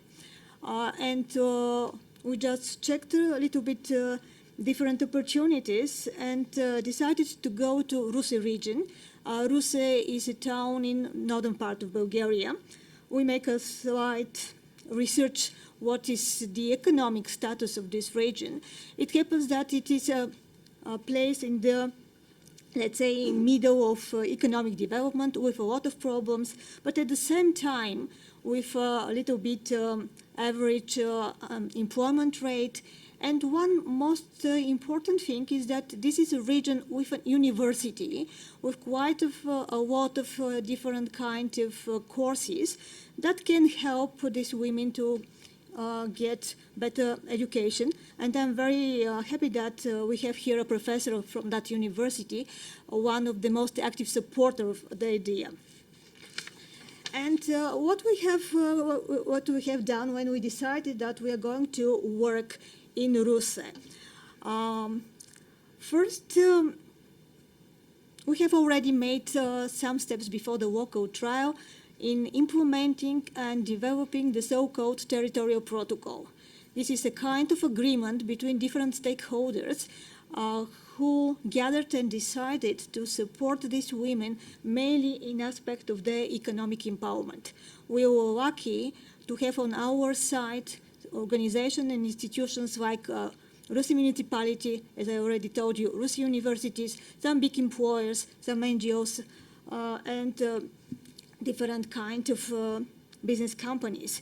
H: We just checked a little bit different opportunities and decided to go to Ruse region. Ruse is a town in northern part of Bulgaria. We make a slight research what is the economic status of this region. It happens that it is a place in the, let's say, in middle of economic development with a lot of problems, but at the same time with a little bit average employment rate. And one most important thing is that this is a region with a university with quite a lot of different kind of courses that can help these women to get better education. And I'm very happy that we have here a professor from that university, one of the most active supporters of the idea. And what we have done when we decided that we are going to work in Ruse. First, we have already made some steps before the walkout trial in implementing and developing the so-called territorial protocol. This is a kind of agreement between different stakeholders who gathered and decided to support these women mainly in aspect of their economic empowerment. We were lucky to have on our side organizations and institutions like Ruse municipality, as I already told you, Ruse universities, some big employers, some NGOs, and different kind of business companies.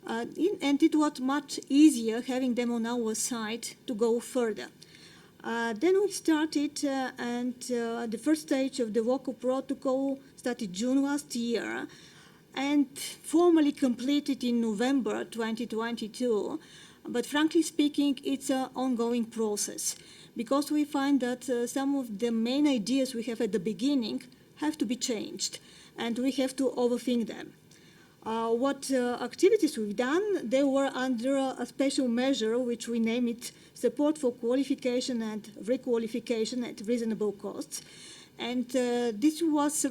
H: And it was much easier having them on our side to go further. Then we started, and the first stage of the walkout protocol started June last year, and formally completed in November 2022. But frankly speaking, it's an ongoing process because we find that some of the main ideas we have at the beginning have to be changed and we have to overthink them. What activities we've done, they were under a special measure, which we name it support for qualification and requalification at reasonable costs. And this was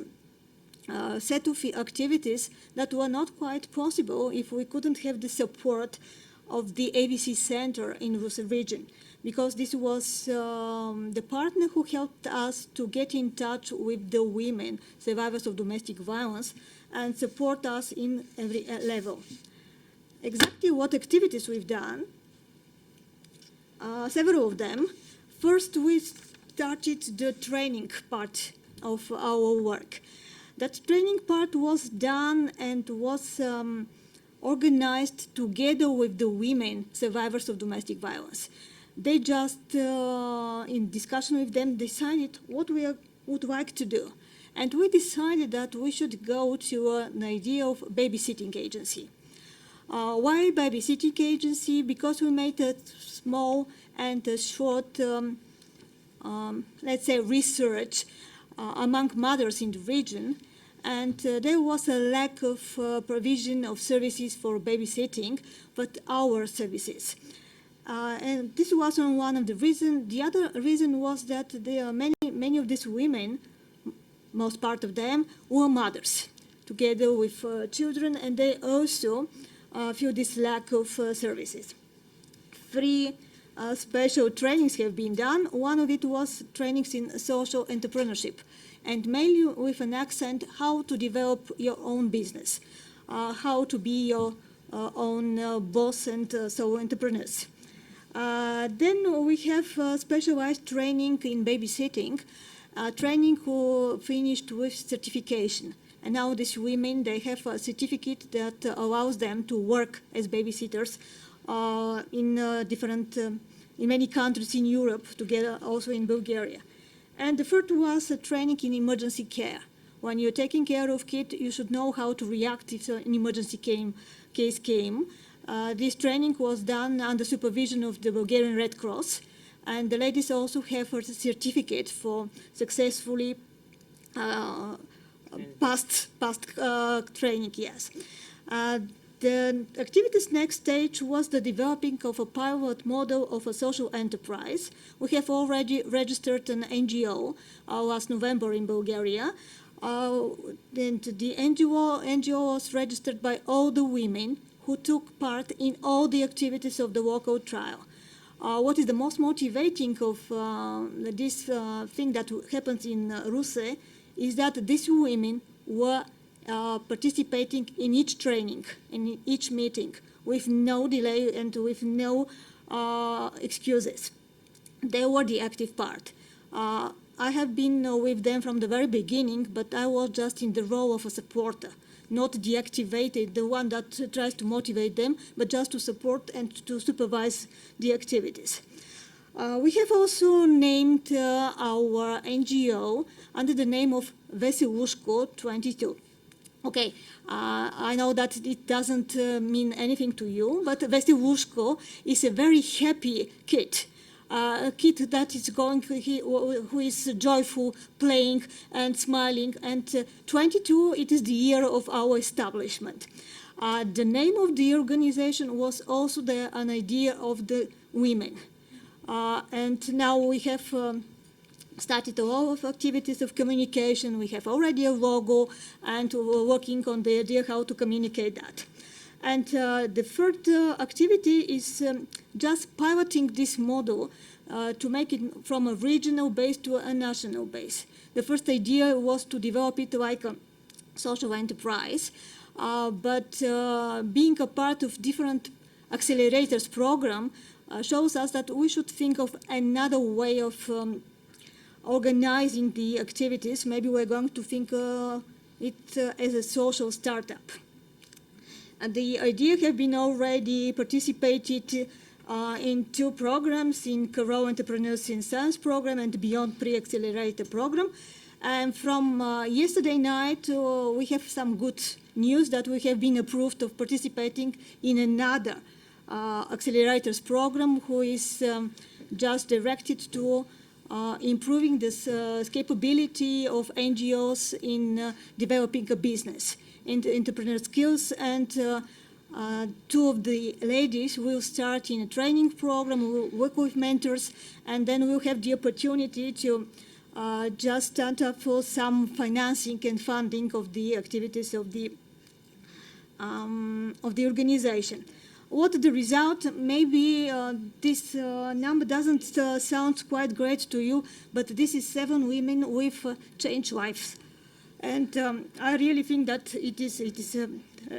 H: set of activities that were not quite possible if we couldn't have the support of the ABC Center in Ruse region, because this was the partner who helped us to get in touch with the women, survivors of domestic violence, and support us in every level. Exactly what activities we've done, several of them. First, we started the training part of our work. That training part was done and was organized together with the women survivors of domestic violence. They just, in discussion with them, decided what we would like to do. And we decided that we should go to an idea of babysitting agency. Why babysitting agency? Because we made a small and a short, let's say, research among mothers in the region, and there was a lack of provision of services for babysitting, but our services. And this wasn't one of the reasons. The other reason was that there are many of these women, most part of them, were mothers, together with children, and they also feel this lack of services. 3 special trainings have been done. One of it was trainings in social entrepreneurship, and mainly with an accent how to develop your own business, how to be your own boss and solo entrepreneurs. Then we have specialized training in babysitting, training who finished with certification. And now these women, they have a certificate that allows them to work as babysitters in many countries in Europe, together also in Bulgaria. And the third was a training in emergency care. When you're taking care of kids, you should know how to react if an emergency case came. This training was done under supervision of the Bulgarian Red Cross, and the ladies also have a certificate for successfully past training, yes. The activity's next stage was the developing of a pilot model of a social enterprise. We have already registered an NGO last November in Bulgaria. And the NGO was registered by all the women who took part in all the activities of the walkout trial. What is the most motivating of this thing that happens in RUSE is that these women were participating in each training, in each meeting, with no delay and with no excuses. They were the active part. I have been with them from the very beginning, but I was just in the role of a supporter, not deactivated, the one that tries to motivate them, but just to support and to supervise the activities. We have also named our NGO under the name of Veselushko 22. Okay, I know that it doesn't mean anything to you, but Veselushko is a very happy kid. A kid that is going, who is joyful, playing and smiling, and 22, it is the year of our establishment. The name of the organization was also an idea of the women. And now we have started a lot of activities of communication. We have already a logo, and we're working on the idea how to communicate that. And the third activity is just piloting this model to make it from a regional base to a national base. The first idea was to develop it like a social enterprise, but being a part of different accelerators program shows us that we should think of another way of organizing the activities. Maybe we're going to think it as a social startup. And the idea have been already participated in 2 programs, in Caro Entrepreneurs in Science program and Beyond Pre-Accelerator program. And from yesterday night, we have some good news that we have been approved of participating in another accelerators program, who is just directed to improving this capability of NGOs in developing a business and entrepreneur skills. And 2 of the ladies will start in a training program, will work with mentors, and then we'll have the opportunity to just stand up for some financing and funding of the activities of the organization. What the result? Maybe this number doesn't sound quite great to you, but this is 7 women with changed lives. And I really think that it is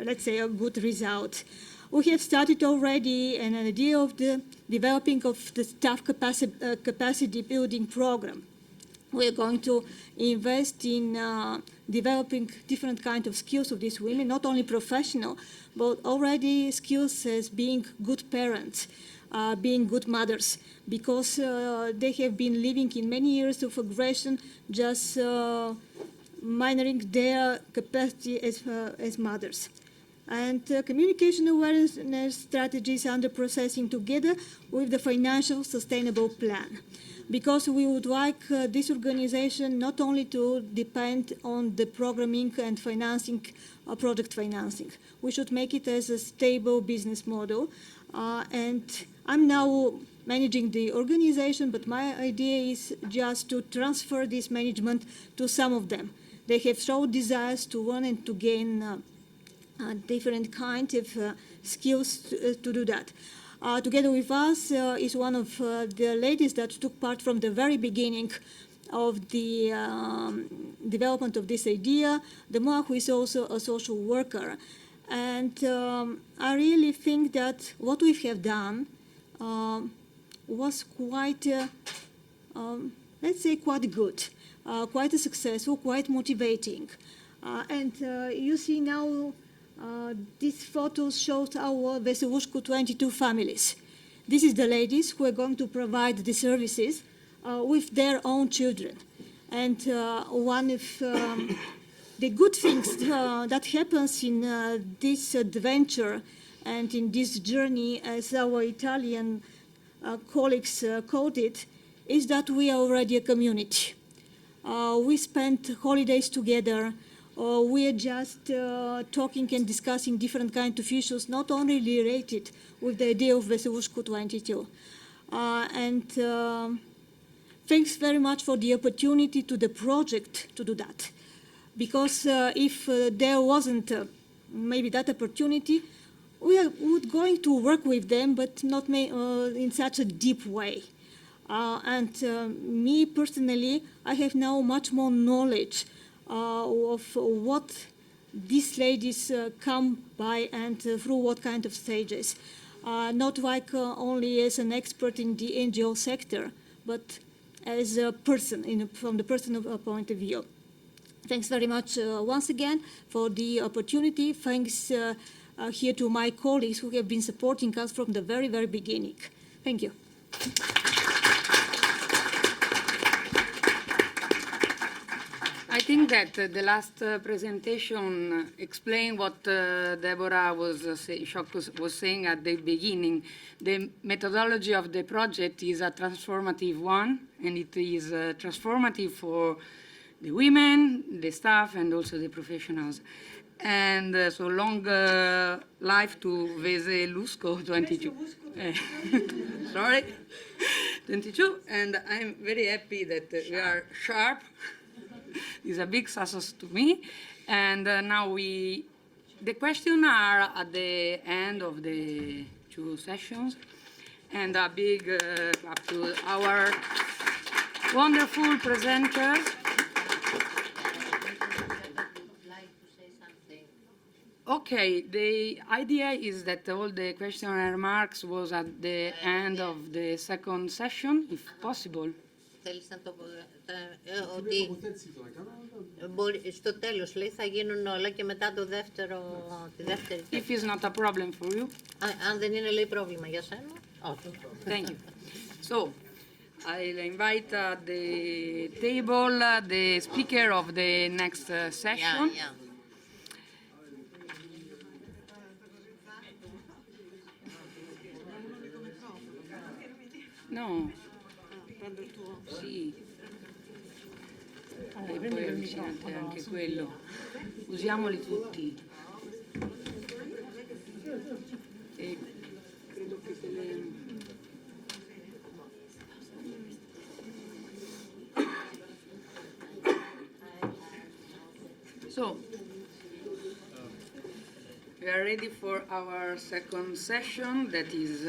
H: let's say, a good result. We have started already an idea of the developing of the staff capacity building program. We're going to invest in developing different kinds of skills of these women, not only professional, but already skills as being good parents, being good mothers, because they have been living in many years of aggression, just minoring their capacity as mothers. And communication awareness strategies under processing together with the financial sustainable plan. Because we would like this organization not only to depend on the programming and financing, project financing. We should make it as a stable business model. And I'm now managing the organization, but my idea is just to transfer this management to some of them. They have shown desires to learn and to gain different kinds of skills to do that. Together with us is one of the ladies that took part from the very beginning of the development of this idea, Demoa, who is also a social worker. And I really think that what we have done was quite, let's say, quite good, quite successful, quite motivating. And you see now, these photos show our Veselushko 22 families. This is the ladies who are going to provide the services with their own children. And one of the good things that happens in this adventure And in this journey, as our Italian colleagues quoted, is that we are already a community. We spent holidays together. We are just talking and discussing different kinds of issues, not only related with the idea of Vesuvuscu 22. Thanks very much for the opportunity to the project to do that. Because if there wasn't maybe that opportunity, we are going to work with them, but not in such a deep way. Me personally, I have now much more knowledge of what these ladies come by and through what kind of stages. Not like only as an expert in the NGO sector, but as a person, from the personal point of view. Thanks very much once again for the opportunity. Thanks here to my colleagues who have been supporting us from the very, very beginning. Thank you.
B: I think that the last presentation explained what Deborah was saying at the beginning. The methodology of the project is a transformative one, and it is transformative for the women, the staff, and also the professionals. And so long life to Vesuvuscu 22. Sorry, 22. And I'm very happy that we are sharp. It's a big success to me. And now the questions are at the end of the two sessions. And a big clap to our wonderful presenters. Okay, the idea is that all the question and remarks was at the end of the second session, if possible.
G: Θέλεις να το πω, ότι στο τέλος, λέει, θα γίνουν όλα και μετά τη δεύτερη.
B: If it's not a problem for you.
G: Αν δεν είναι, λέει, πρόβλημα για σένα, όχι.
B: Thank you. So, I'll invite at the table the speaker of the next session.
G: Yeah.
B: No. Sì. E poi avvicinate anche quello. Usiamoli tutti. E credo che se le... So, we are ready for our second session, that is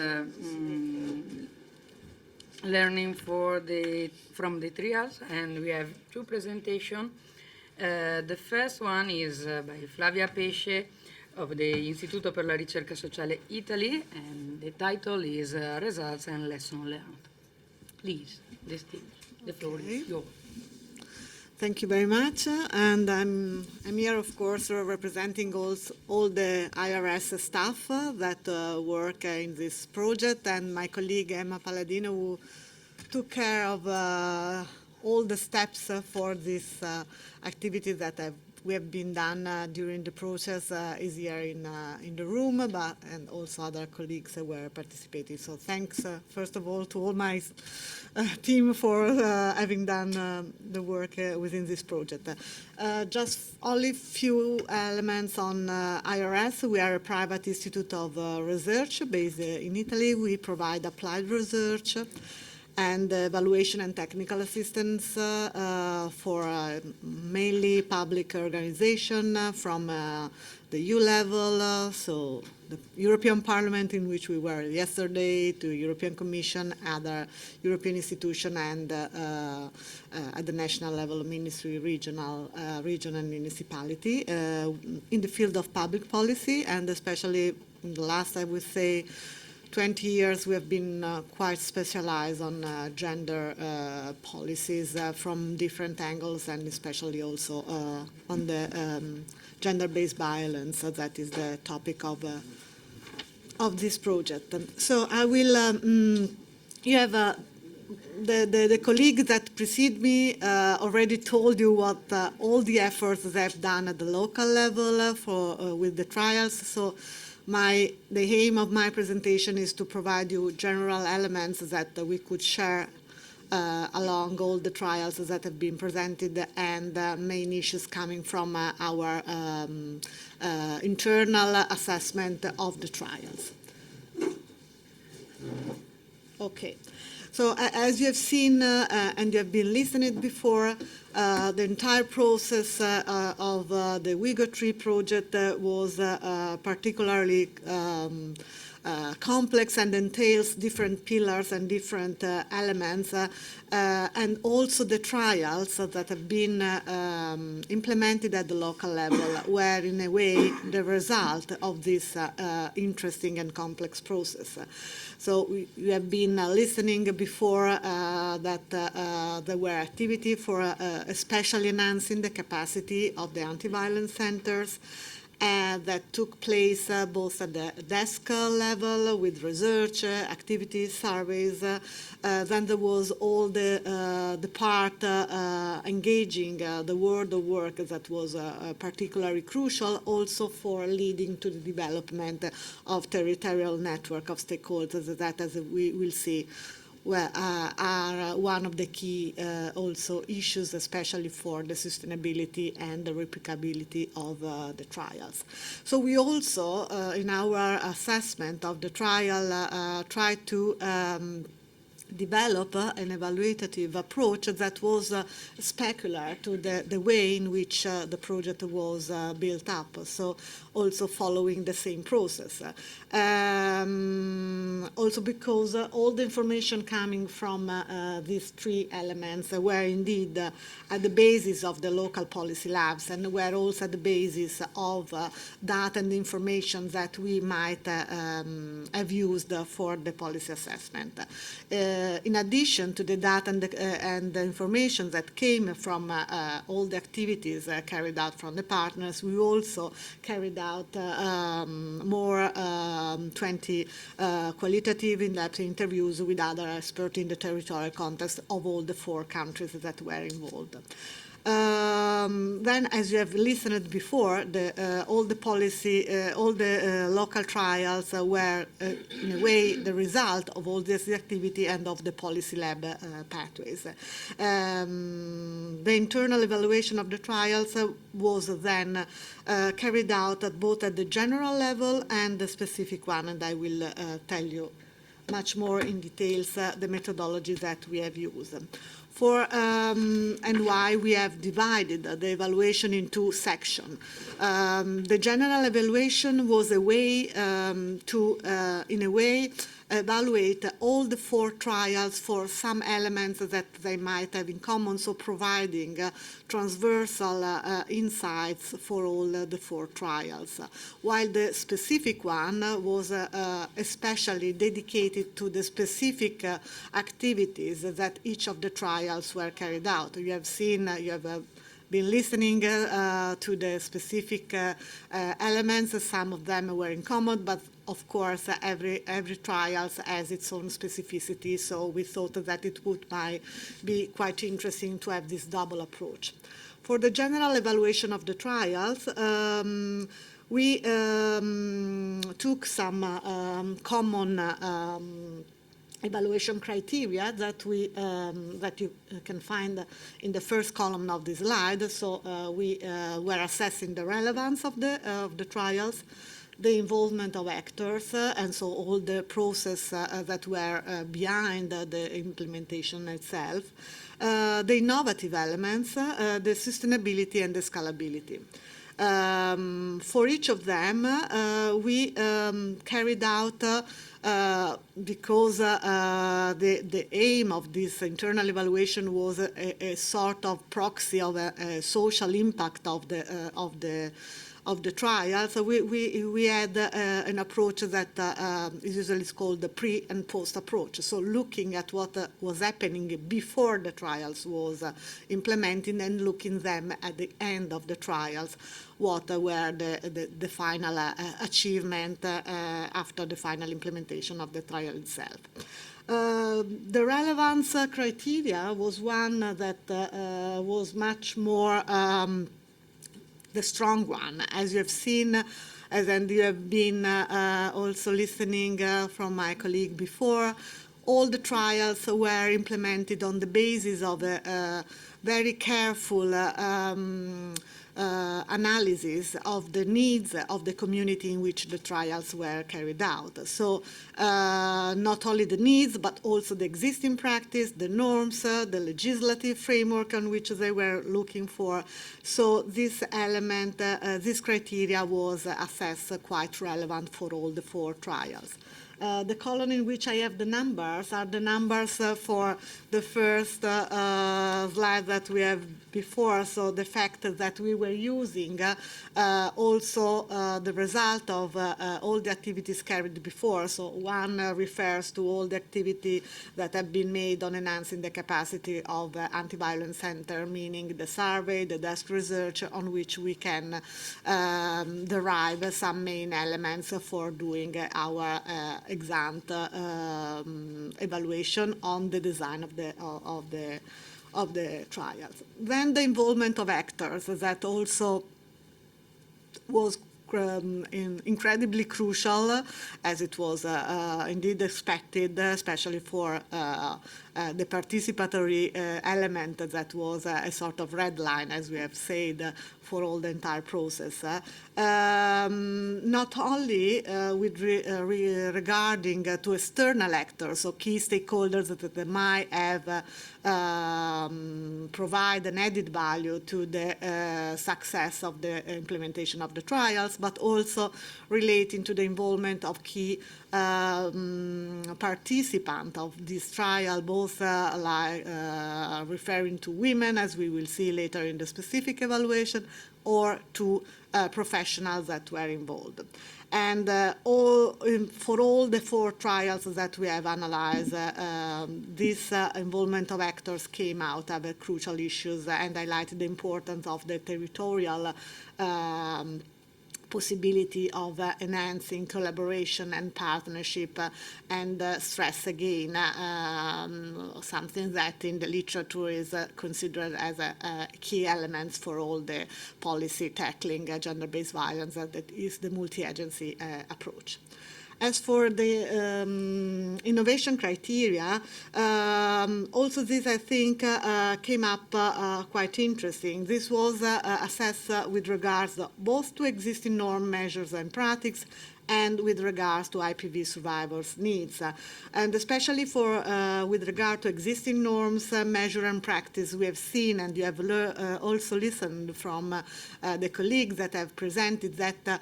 B: learning from the trials, and we have two presentations. The first one is by Flavia Pesce of the Istituto per la Ricerca Sociale Italy, and the title is Results and Lessons Learned. Please, the floor is yours.
I: Thank you very much, and I'm here, of course, representing all the IRS staff that work in this project, and my colleague Emma Palladino, who took care of all the steps for this activity that we have been done during the process, is here in the room, and also other colleagues were participating. So thanks, first of all, to all my team for having done the work within this project. Just only few elements on IRS. We are a private institute of research based in Italy. We provide applied research and evaluation and technical assistance for mainly public organization from the EU level, so the European Parliament, in which we were yesterday, to European Commission, other European institution, and at the national level, ministry, region and municipality, in the field of public policy, and especially in the last, I would say, 20 years we have been quite specialized on gender policies from different angles, and especially also on the gender-based violence. That is the topic of this project. So I will, you have the colleagues that precede me already told you what all the efforts they've done at the local level with the trials. So The aim of my presentation is to provide you general elements that we could share along all the trials that have been presented and main issues coming from our internal assessment of the trials. Okay. So as you have seen and you have been listening before, the entire process of the WIGO3 project was particularly complex and entails different pillars and different elements, and also the trials that have been implemented at the local level were in a way the result of this interesting and complex process. So we have been listening before that there were activity for especially enhancing the capacity of the anti-violence centers, that took place both at the desk level with research, activities, surveys. Then there was all the part engaging the world of work that was particularly crucial also for leading to the development of territorial network of stakeholders that, as we will see, are one of the key also issues, especially for the sustainability and the replicability of the trials. So we also, in our assessment of the trial, tried to develop an evaluative approach that was specular to the way in which the project was built up, so also following the same process. Also because all the information coming from these three elements were indeed at the basis of the local policy labs and were also at the basis of data and information that we might have used for the policy assessment. In addition to the data and the information that came from all the activities carried out from the partners, we also carried out more 20 qualitative in-depth interviews with other experts in the territorial context of all the 4 countries that were involved. Then, as you have listened before, all the policy, all the local trials were, in a way, the result of all this activity and of the policy lab pathways. The internal evaluation of the trials was then carried out both at the general level and the specific one, and I will tell you much more in details the methodology that we have used. And why we have divided the evaluation into sections. The general evaluation was a way to, in a way, evaluate all the 4 trials for some elements that they might have in common, so providing transversal insights for all the 4 trials. While the specific one was especially dedicated to the specific activities that each of the trials were carried out. You have seen, you have been listening to the specific elements. Some of them were in common, but of course, every trial has its own specificity, so we thought that it might be quite interesting to have this double approach. For the general evaluation of the trials, we took some common evaluation criteria that you can find in the first column of this slide. So we were assessing the relevance of the trials, the involvement of actors, and so all the process that were behind the implementation itself, the innovative elements, the sustainability and the scalability. For each of them, we carried out, because the aim of this internal evaluation was a sort of proxy of a social impact of the trial. So we had an approach that is usually called the pre and post approach. So looking at what was happening before the trials was implemented and looking them at the end of the trials, what were the final achievement after the final implementation of the trial itself. The relevance criteria was one that was much more the strong one. As you have seen, as and you have been also listening from my colleague before, all the trials were implemented on the basis of a very careful analysis of the needs of the community in which the trials were carried out. So not only the needs, but also the existing practice, the norms, the legislative framework on which they were looking for. So this element, this criteria was assessed quite relevant for all the 4 trials. The column in which I have the numbers are the numbers for the first slide that we have before, so the fact that we were using also the result of all the activities carried before. So one refers to all the activity that have been made on enhancing the capacity of anti-violence center, meaning the survey, the desk research, on which we can derive some main elements for doing our ex-ante evaluation on the design of the trials. Then the involvement of actors, that also was incredibly crucial, as it was indeed expected, especially for the participatory element that was a sort of red line, as we have said, for all the entire process. Not only with regarding to external actors, so key stakeholders that might have provide an added value to the success of the implementation of the trials, but also relating to the involvement of key participants of this trial, both referring to women, as we will see later in the specific evaluation, or to professionals that were involved. And for all the 4 trials that we have analyzed, this involvement of actors came out of crucial issues and highlighted the importance of the territorial possibility of enhancing collaboration and partnership and stress again something that in the literature is considered as a key element for all the policy tackling gender-based violence, that is the multi-agency approach. As for the innovation criteria, also this, I think, came up quite interesting. This was assessed with regards both to existing norm measures and practices and with regards to IPV survivors' needs. And especially for with regard to existing norms, measure and practice, we have seen, and you have also listened from the colleagues that have presented, that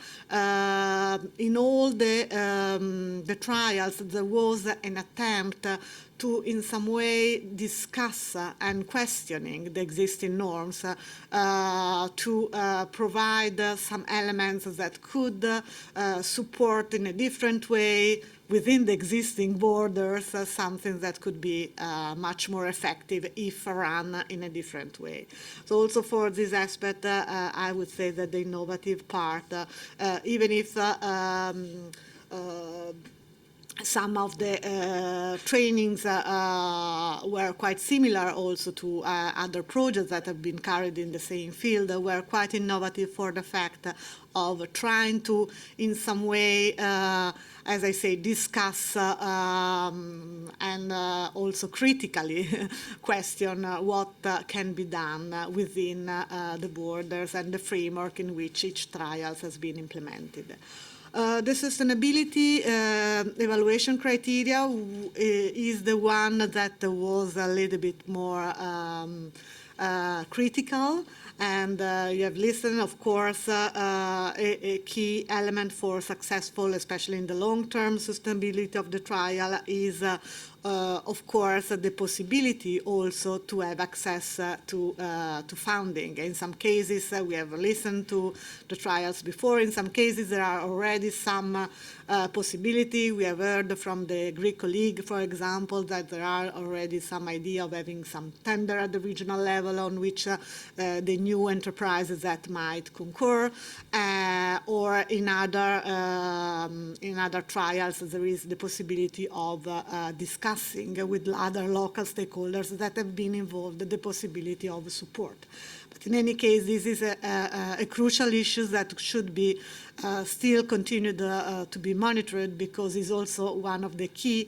I: in all the trials there was an attempt to in some way discuss and questioning the existing norms to provide some elements that could support in a different way within the existing borders something that could be much more effective if run in a different way. So also for this aspect, I would say that the innovative part, even if some of the trainings were quite similar also to other projects that have been carried in the same field, were quite innovative for the fact of trying to, in some way, as I say, discuss and also critically question what can be done within the borders and the framework in which each trial has been implemented. The sustainability evaluation criteria is the one that was a little bit more critical, and you have listened, of course, a key element for successful, especially in the long-term sustainability of the trial, is of course, the possibility also to have access to funding. In some cases, we have listened to the trials before. In some cases, there are already some possibility. We have heard from the Greek colleague, for example, that there are already some idea of having some tender at the regional level on which the new enterprises that might concur, or or in other trials, there is the possibility of discussing with other local stakeholders that have been involved, the possibility of support. But in any case, this is a crucial issue that should be still continued to be monitored, because it's also one of the key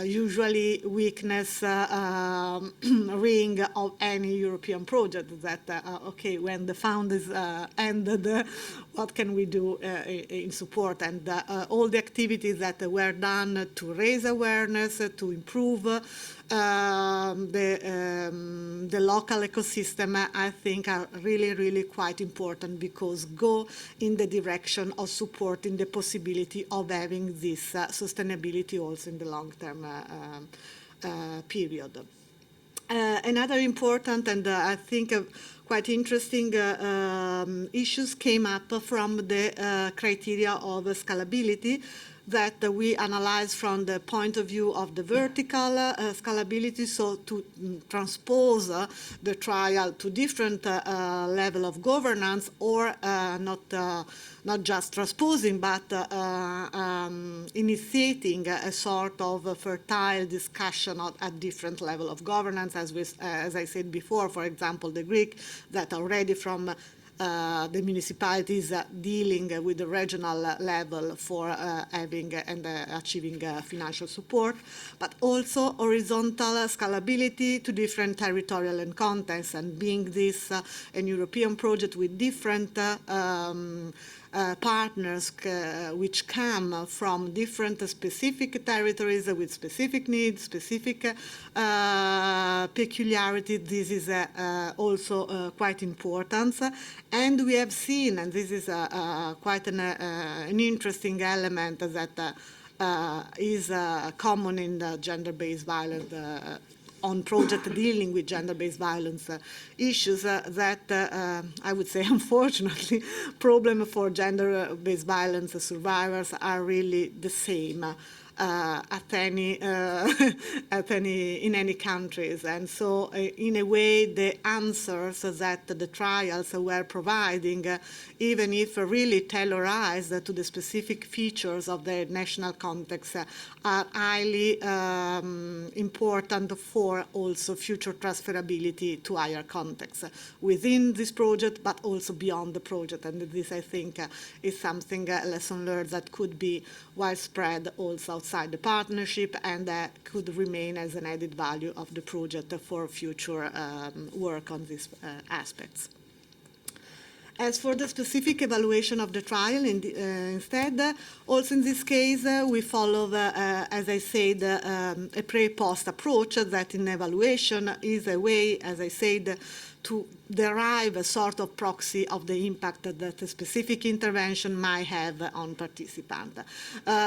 I: usually weakness ring of any European project, that, okay, when the fund is ended, what can we do in support? And all the activities that were done to raise awareness, to improve the local ecosystem, I think are really, really quite important, because go in the direction of supporting the possibility of having this sustainability also in the long-term period. Another important and I think quite interesting issues came up from the criteria of scalability that we analyze from the point of view of the vertical scalability, so to transpose the trial to different level of governance, or not just transposing, but initiating a sort of fertile discussion at different level of governance, as I said before, for example, the Greek, that already from the municipalities dealing with the regional level for having and achieving financial support, but also horizontal scalability to different territorial and contexts, and being this an European project with different partners which come from different specific territories with specific needs, specific peculiarity. This is also quite important. And we have seen, and this is quite an interesting element that is common in the gender-based violence on project dealing with gender-based violence issues, that I would say, unfortunately, problem for gender-based violence survivors are really the same in any countries. And so in a way, the answers that the trials were providing, even if really tailorized to the specific features of the national context, are highly important for also future transferability to higher contexts within this project, but also beyond the project. And this, I think, is something, a lesson learned that could be widespread also outside the partnership, and could remain as an added value of the project for future work on these aspects. As for the specific evaluation of the trial, instead, also in this case, we follow, as I said, a pre-post approach that in evaluation is a way, as I said, to derive a sort of proxy of the impact that a specific intervention might have on participants.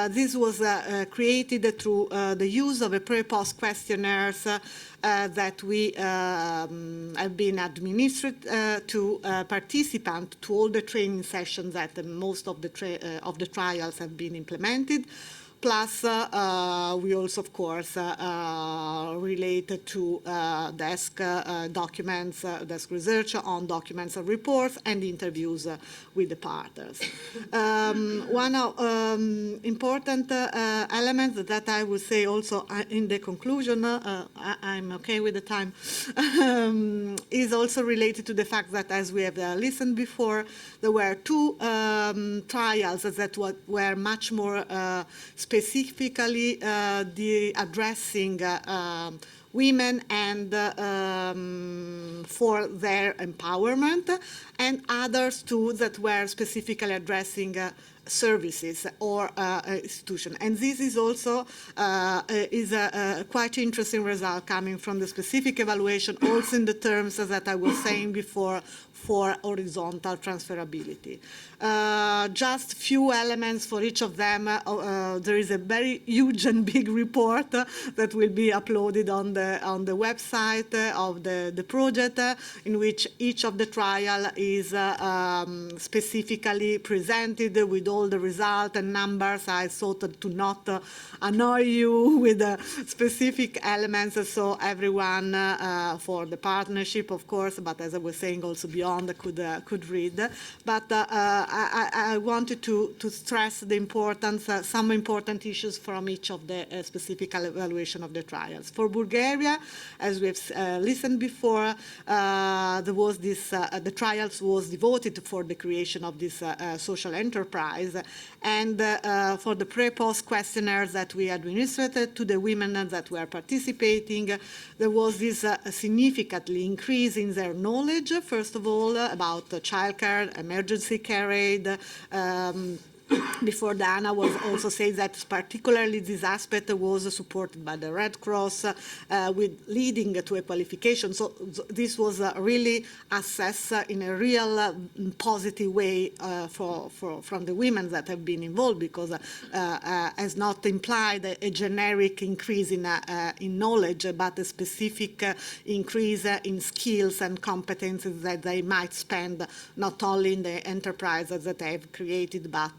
I: This was created through the use of a pre-post questionnaires that we have been administered to participants to all the training sessions that most of the trials have been implemented. Plus, we also, of course, related to desk documents, desk research on documents and reports, and interviews with the partners. One important element that I would say also in the conclusion, I'm okay with the time, is also related to the fact that, as we have listened before, there were two trials that were much more specifically addressing women and for their empowerment, and others too that were specifically addressing services or institution. And this is also a quite interesting result coming from the specific evaluation, also in the terms that I was saying before, for horizontal transferability. Just few elements for each of them. There is a very huge and big report that will be uploaded on the website of the project, in which each of the trial is specifically presented with all the results and numbers. I thought to not annoy you with specific elements, so everyone for the partnership, of course, but as I was saying, also beyond beyond could read. But I wanted to stress the importance, some important issues from each of the specific evaluation of the trials. For Bulgaria, as we have listened before, there was this, the trials was devoted for the creation of this social enterprise, and for the pre-post questionnaires that we administered to the women that were participating, there was this significantly increase in their knowledge, first of all, about childcare, emergency care aid. Before Dana was also saying that particularly this aspect was supported by the Red Cross, with leading to a qualification. So this was really assessed in a real positive way from the women that have been involved, because has not implied a generic increase in knowledge, but a specific increase in skills and competences that they might spend not only in the enterprises that they have created, but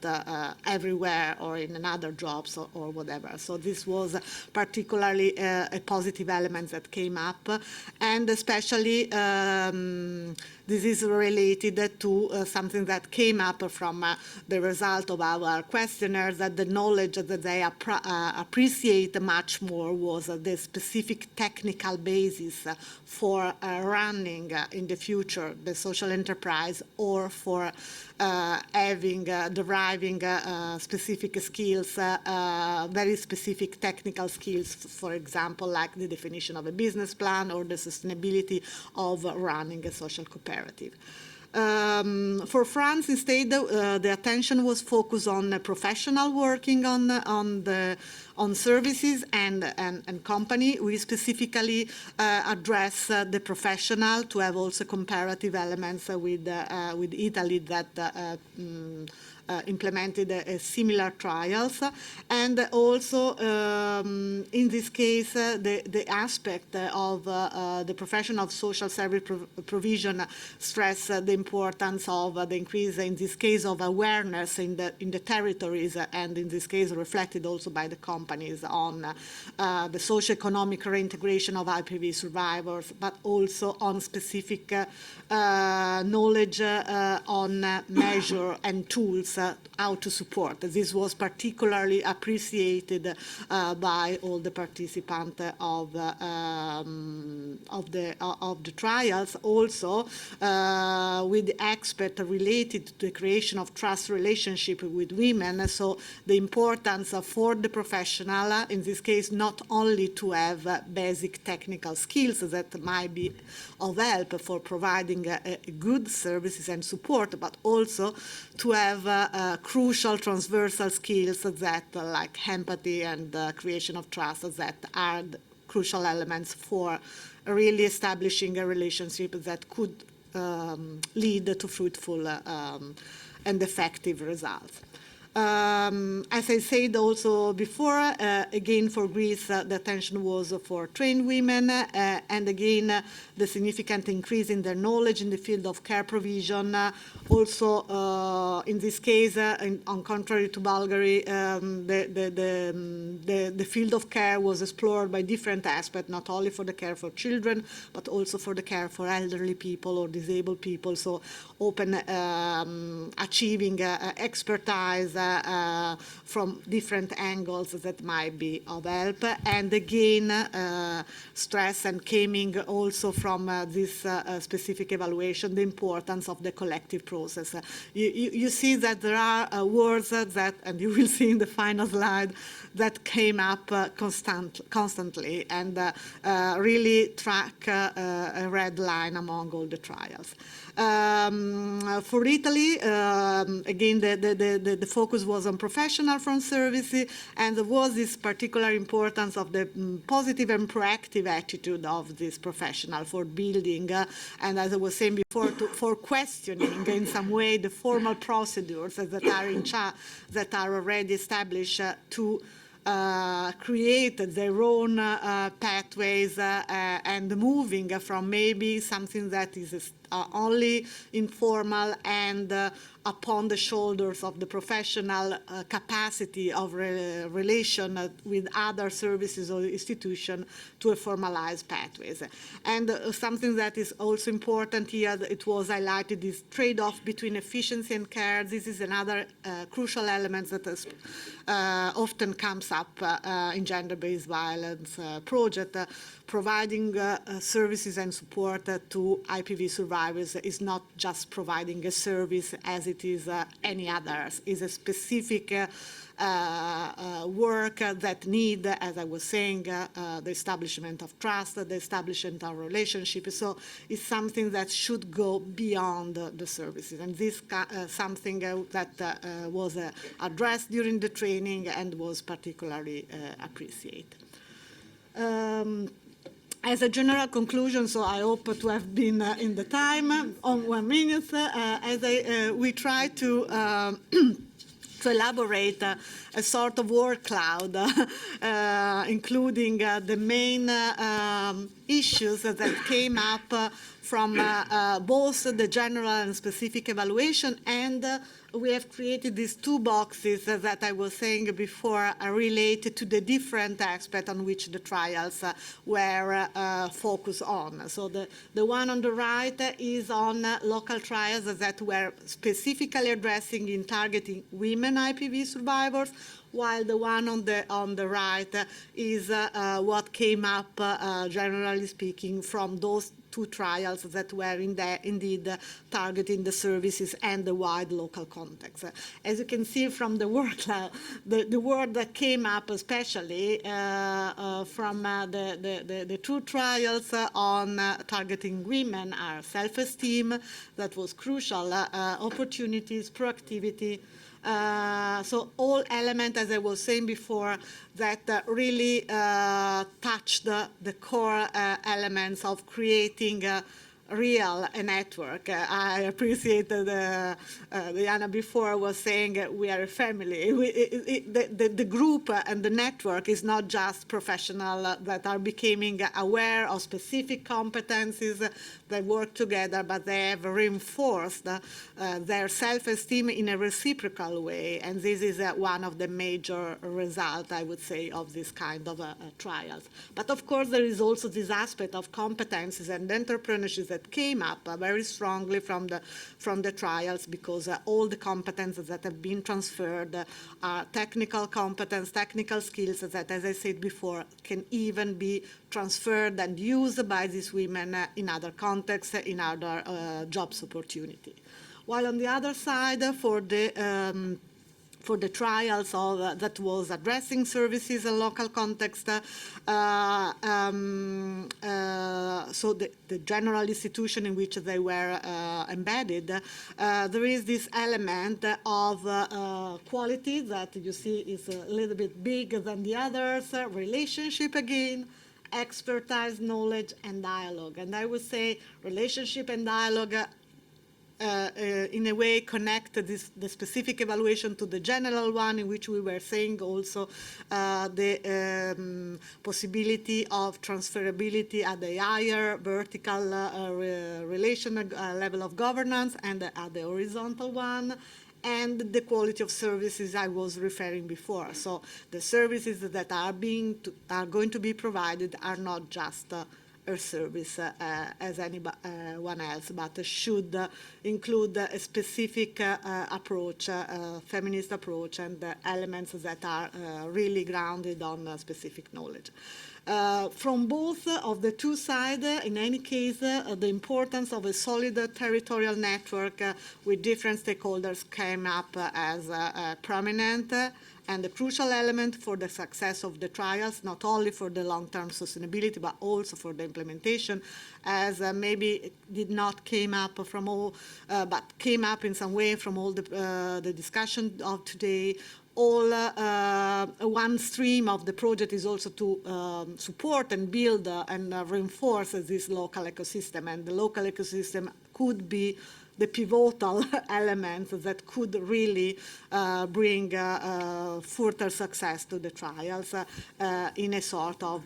I: everywhere or in another jobs or whatever. So this was particularly a positive element that came up, and especially this is related to something that came up from the result of our questionnaire, that the knowledge that they appreciate much more was the specific technical basis for running in the future the social enterprise, or for deriving specific skills, very specific technical skills, for example, like the definition of a business plan or the sustainability of running a social cooperative. For France, instead, the attention was focused on professional working on services and company. We specifically address the professional to have also comparative elements with Italy that implemented similar trials, and also in this case the aspect of the profession of social service provision stress the importance of the increase, in this case, of awareness in the territories, and in this case reflected also by the companies on the socio-economic reintegration of IPV survivors, but also on specific knowledge on measure and tools how to support. This was particularly appreciated by all the participants of the trials. Also, with the expert related to the creation of trust relationship with women. So the importance for the professional, in this case, not only to have basic technical skills that might be of help for providing good services and support, but also to have crucial transversal skills that, like empathy and creation of trust, that are crucial elements for really establishing a relationship that could lead to fruitful and effective results. As I said also before, again for Greece, the attention was for trained women, and again the significant increase in their knowledge in the field of care provision. Also, in this case, on contrary to Bulgaria, the field of care was explored by different aspects, not only for the care for children, but also for the care for elderly people or disabled people. So open achieving expertise from different angles that might be of help, and again stress and coming also from this specific evaluation the importance of the collective process. You see that there are words that, and you will see in the final slide, that came up constantly and really track a red line among all the trials. For Italy, again, the focus was on professional front services, and there was this particular importance of the positive and proactive attitude of this professional for building, and as I was saying before, for questioning in some way the formal procedures that are that are already established to create their own pathways and moving from maybe something that is only informal and upon the shoulders of the professional capacity of relation with other services or institutions to a formalized pathways. And something that is also important here, it was highlighted, this trade-off between efficiency and care. This is another crucial element that is, often comes up in gender-based violence project. Providing services and support to IPV survivors is not just providing a service as it is any others. It's a specific work that need, as I was saying, the establishment of trust, the establishment of relationship. So it's something that should go beyond the services. And this something that was addressed during the training and was particularly appreciated. As a general conclusion, so I hope to have been in the time, on 1 minute, we try to to elaborate a sort of word cloud, including the main issues that came up from both the general and specific evaluation, and we have created these two boxes that I was saying before related to the different aspects on which the trials were focused on. So the one on the right is on local trials that were specifically addressing in targeting women IPV survivors, while the one on the right is what came up, generally speaking, from those two trials that were indeed targeting the services and the wide local context. As you can see from the word, the word that came up especially from the two trials on targeting women are self-esteem, that was crucial, opportunities, proactivity. So all elements, as I was saying before, that really touch the core elements of creating a network. I appreciate that Diana before was saying we are a family. The group and the network is not just professional that are becoming aware of specific competencies that work together, but they have reinforced their self-esteem in a reciprocal way. And this is one of the major results, I would say, of this kind of trials. But of course, there is also this aspect of competencies and entrepreneurship that came up very strongly from the trials, because all the competences that have been transferred are technical competence, technical skills that, as I said before, can even be transferred and used by these women in other contexts, in other jobs opportunity. While on the other side, for the trials of, that was addressing services in local context, so the general institution in which they were embedded, there is this element of quality that you see is a little bit bigger than the others, relationship again, expertise, knowledge, and dialogue. And I would say relationship and dialogue in a way connect the specific evaluation to the general one, in which we were saying also the possibility of transferability at the higher vertical relation level of governance and at the horizontal one, and the quality of services I was referring before. So the services that are going to be provided are not just a service as anyone else, but should include a specific approach, feminist approach, and elements that are really grounded on specific knowledge. From both of the two sides, in any case, the importance of a solid territorial network with different stakeholders came up as prominent and a crucial element for the success of the trials, not only for the long-term sustainability, but also for the implementation, as maybe did not came up from all, but came up in some way from all the discussion of today. All one stream of the project is also to support and build and reinforce this local ecosystem, and the local ecosystem could be the pivotal elements that could really bring further success to the trials in a sort of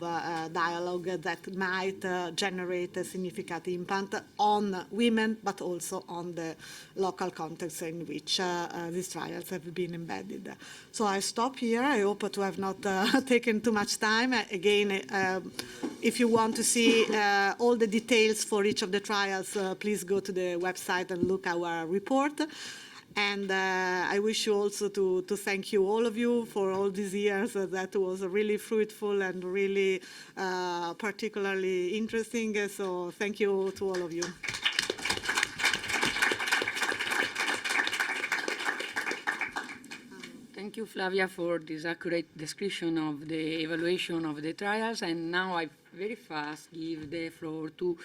I: dialogue that might generate a significant impact on women, but also on the local context in which these trials have been embedded. So I stop here. I hope to have not taken too much time. Again, if you want to see all the details for each of the trials, please go to the website and look our report. And I wish you also to thank you, all of you, for all these years. That was really fruitful and really particularly interesting. So thank you to all of you.
B: Thank you, Flavia, for this accurate description of the evaluation of the trials. And now I very fast give the floor to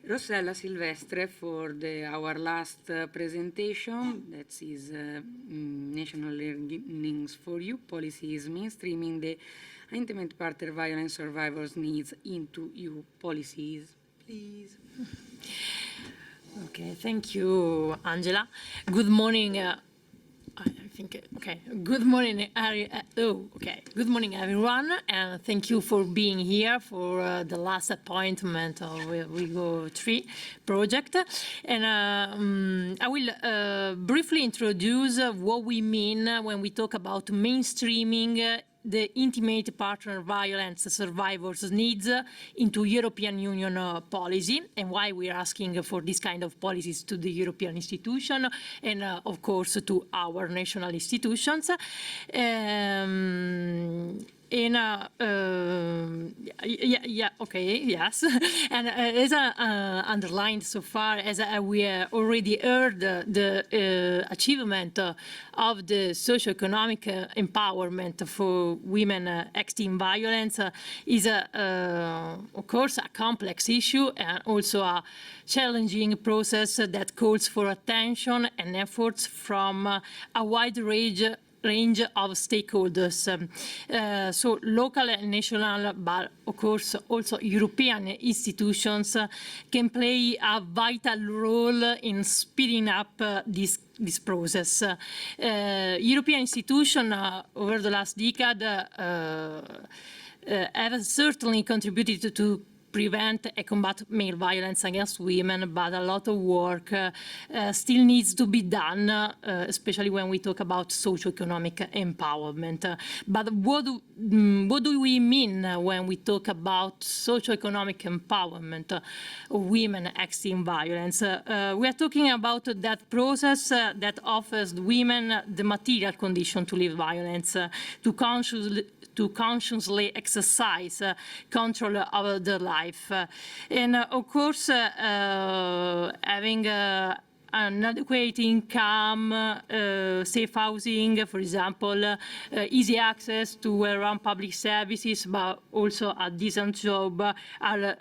B: Rossella Silvestre for our last presentation. That is National Learnings for You, Policies Mainstreaming the Intimate Partner Violence Survivors' Needs into EU Policies. Please.
J: Okay, thank you, Angela. Good morning. Good morning, Good morning, everyone, and thank you for being here for the last appointment of WIGO 3 project. And I will briefly introduce what we mean when we talk about mainstreaming the intimate partner violence survivors' needs into European Union policy, and why we're asking for this kind of policies to the European institution and, of course, to our national institutions. And as underlined so far, as we already heard, the achievement of the socioeconomic empowerment for women extreme violence is, of course, a complex issue and also a challenging process that calls for attention and efforts from a wide range of stakeholders, so local and national, but of course also European institutions can play a vital role in speeding up this process. European institutions over the last decade have certainly contributed to prevent and combat male violence against women, but a lot of work still needs to be done, especially when we talk about socioeconomic empowerment. But what do we mean when we talk about socioeconomic empowerment of women extreme violence? We are talking about that process that offers women the material condition to live violence, to consciously exercise control over their life. And of course, having an adequate income, safe housing, for example, easy access to around public services, but also a decent job are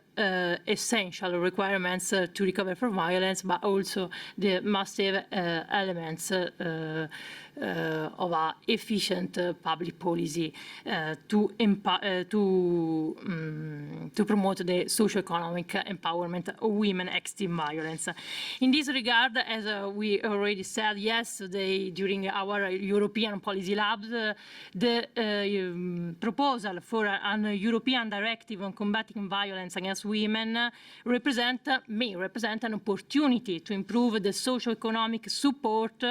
J: essential requirements to recover from violence, but also the massive elements of an efficient public policy to promote the socioeconomic empowerment of women extreme violence. In this regard, as we already said yesterday during our European Policy Labs, the proposal for a European directive on combating violence against women may represent an opportunity to improve the socioeconomic support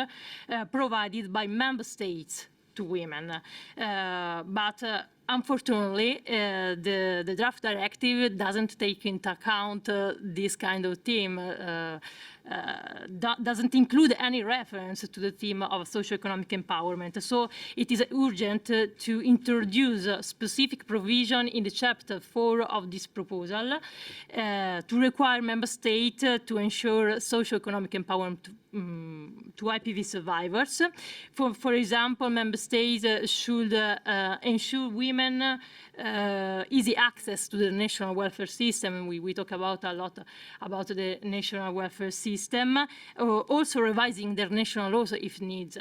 J: provided by member states to women. But unfortunately, the draft directive doesn't take into account this kind of theme, doesn't include any reference to the theme of socioeconomic empowerment. So it is urgent to introduce a specific provision in the chapter 4 of this proposal to require member states to ensure socioeconomic empowerment to IPV survivors. For example, member states should ensure women easy access to the national welfare system. We talk about a lot about the national welfare system, also revising their national laws if needs.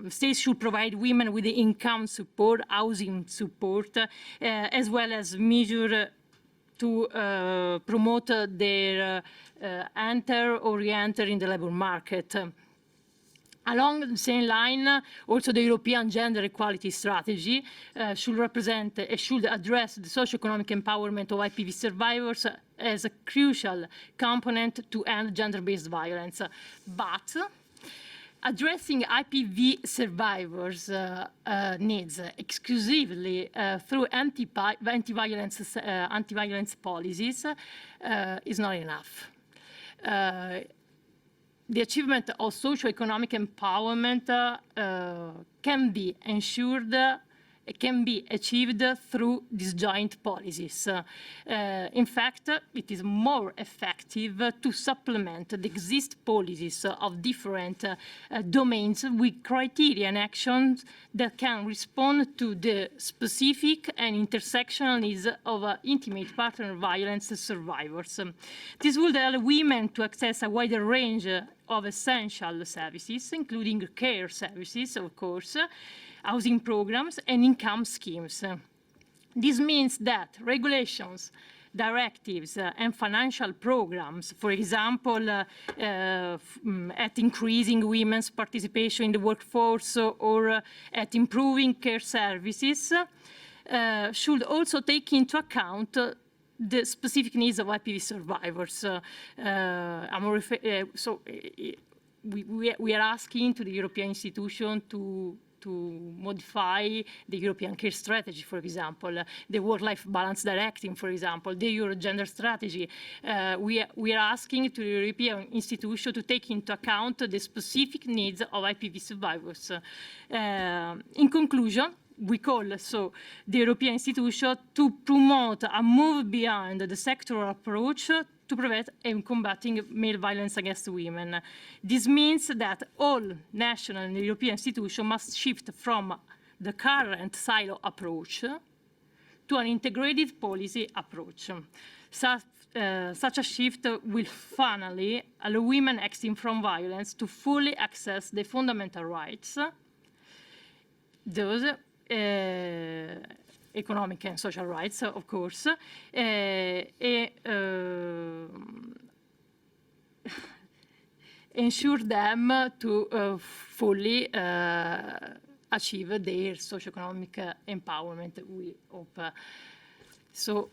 J: States should provide women with income support, housing support, as well as measure to promote their enter or re-enter in the labor market. Along the same line, also the European gender equality strategy should represent and should address the socio-economic empowerment of IPV survivors as a crucial component to end gender-based violence. But addressing IPV survivors' needs exclusively through anti-violence policies is not enough. The achievement of socio-economic empowerment can be ensured, can be achieved through disjoint policies. In fact, it is more effective to supplement the existing policies of different domains with criteria and actions that can respond to the specific and intersectional needs of intimate partner violence survivors. This would allow women to access a wider range of essential services, including care services, of course, housing programs, and income schemes. This means that regulations, directives, and financial programs, for example, at increasing women's participation in the workforce or at improving care services, should also take into account the specific needs of IPV survivors. We are asking to the European institution to modify the European care strategy, for example, the work-life balance directive, for example, the Euro gender strategy. We are asking to the European institution to take into account the specific needs of IPV survivors. In conclusion, we call the European institution to promote a move beyond the sectoral approach to prevent and combating male violence against women. This means that all national and European institutions must shift from the current silo approach to an integrated policy approach. Such a shift will finally allow women exiting from violence to fully access the fundamental rights, those economic and social rights, of course, ensure them to fully achieve their socioeconomic empowerment, we hope. So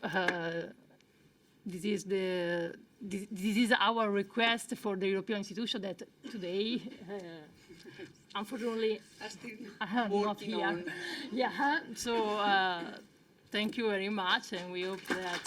J: this is our request for the European institution that today, unfortunately, not here. Yeah, so thank you very much, and we hope that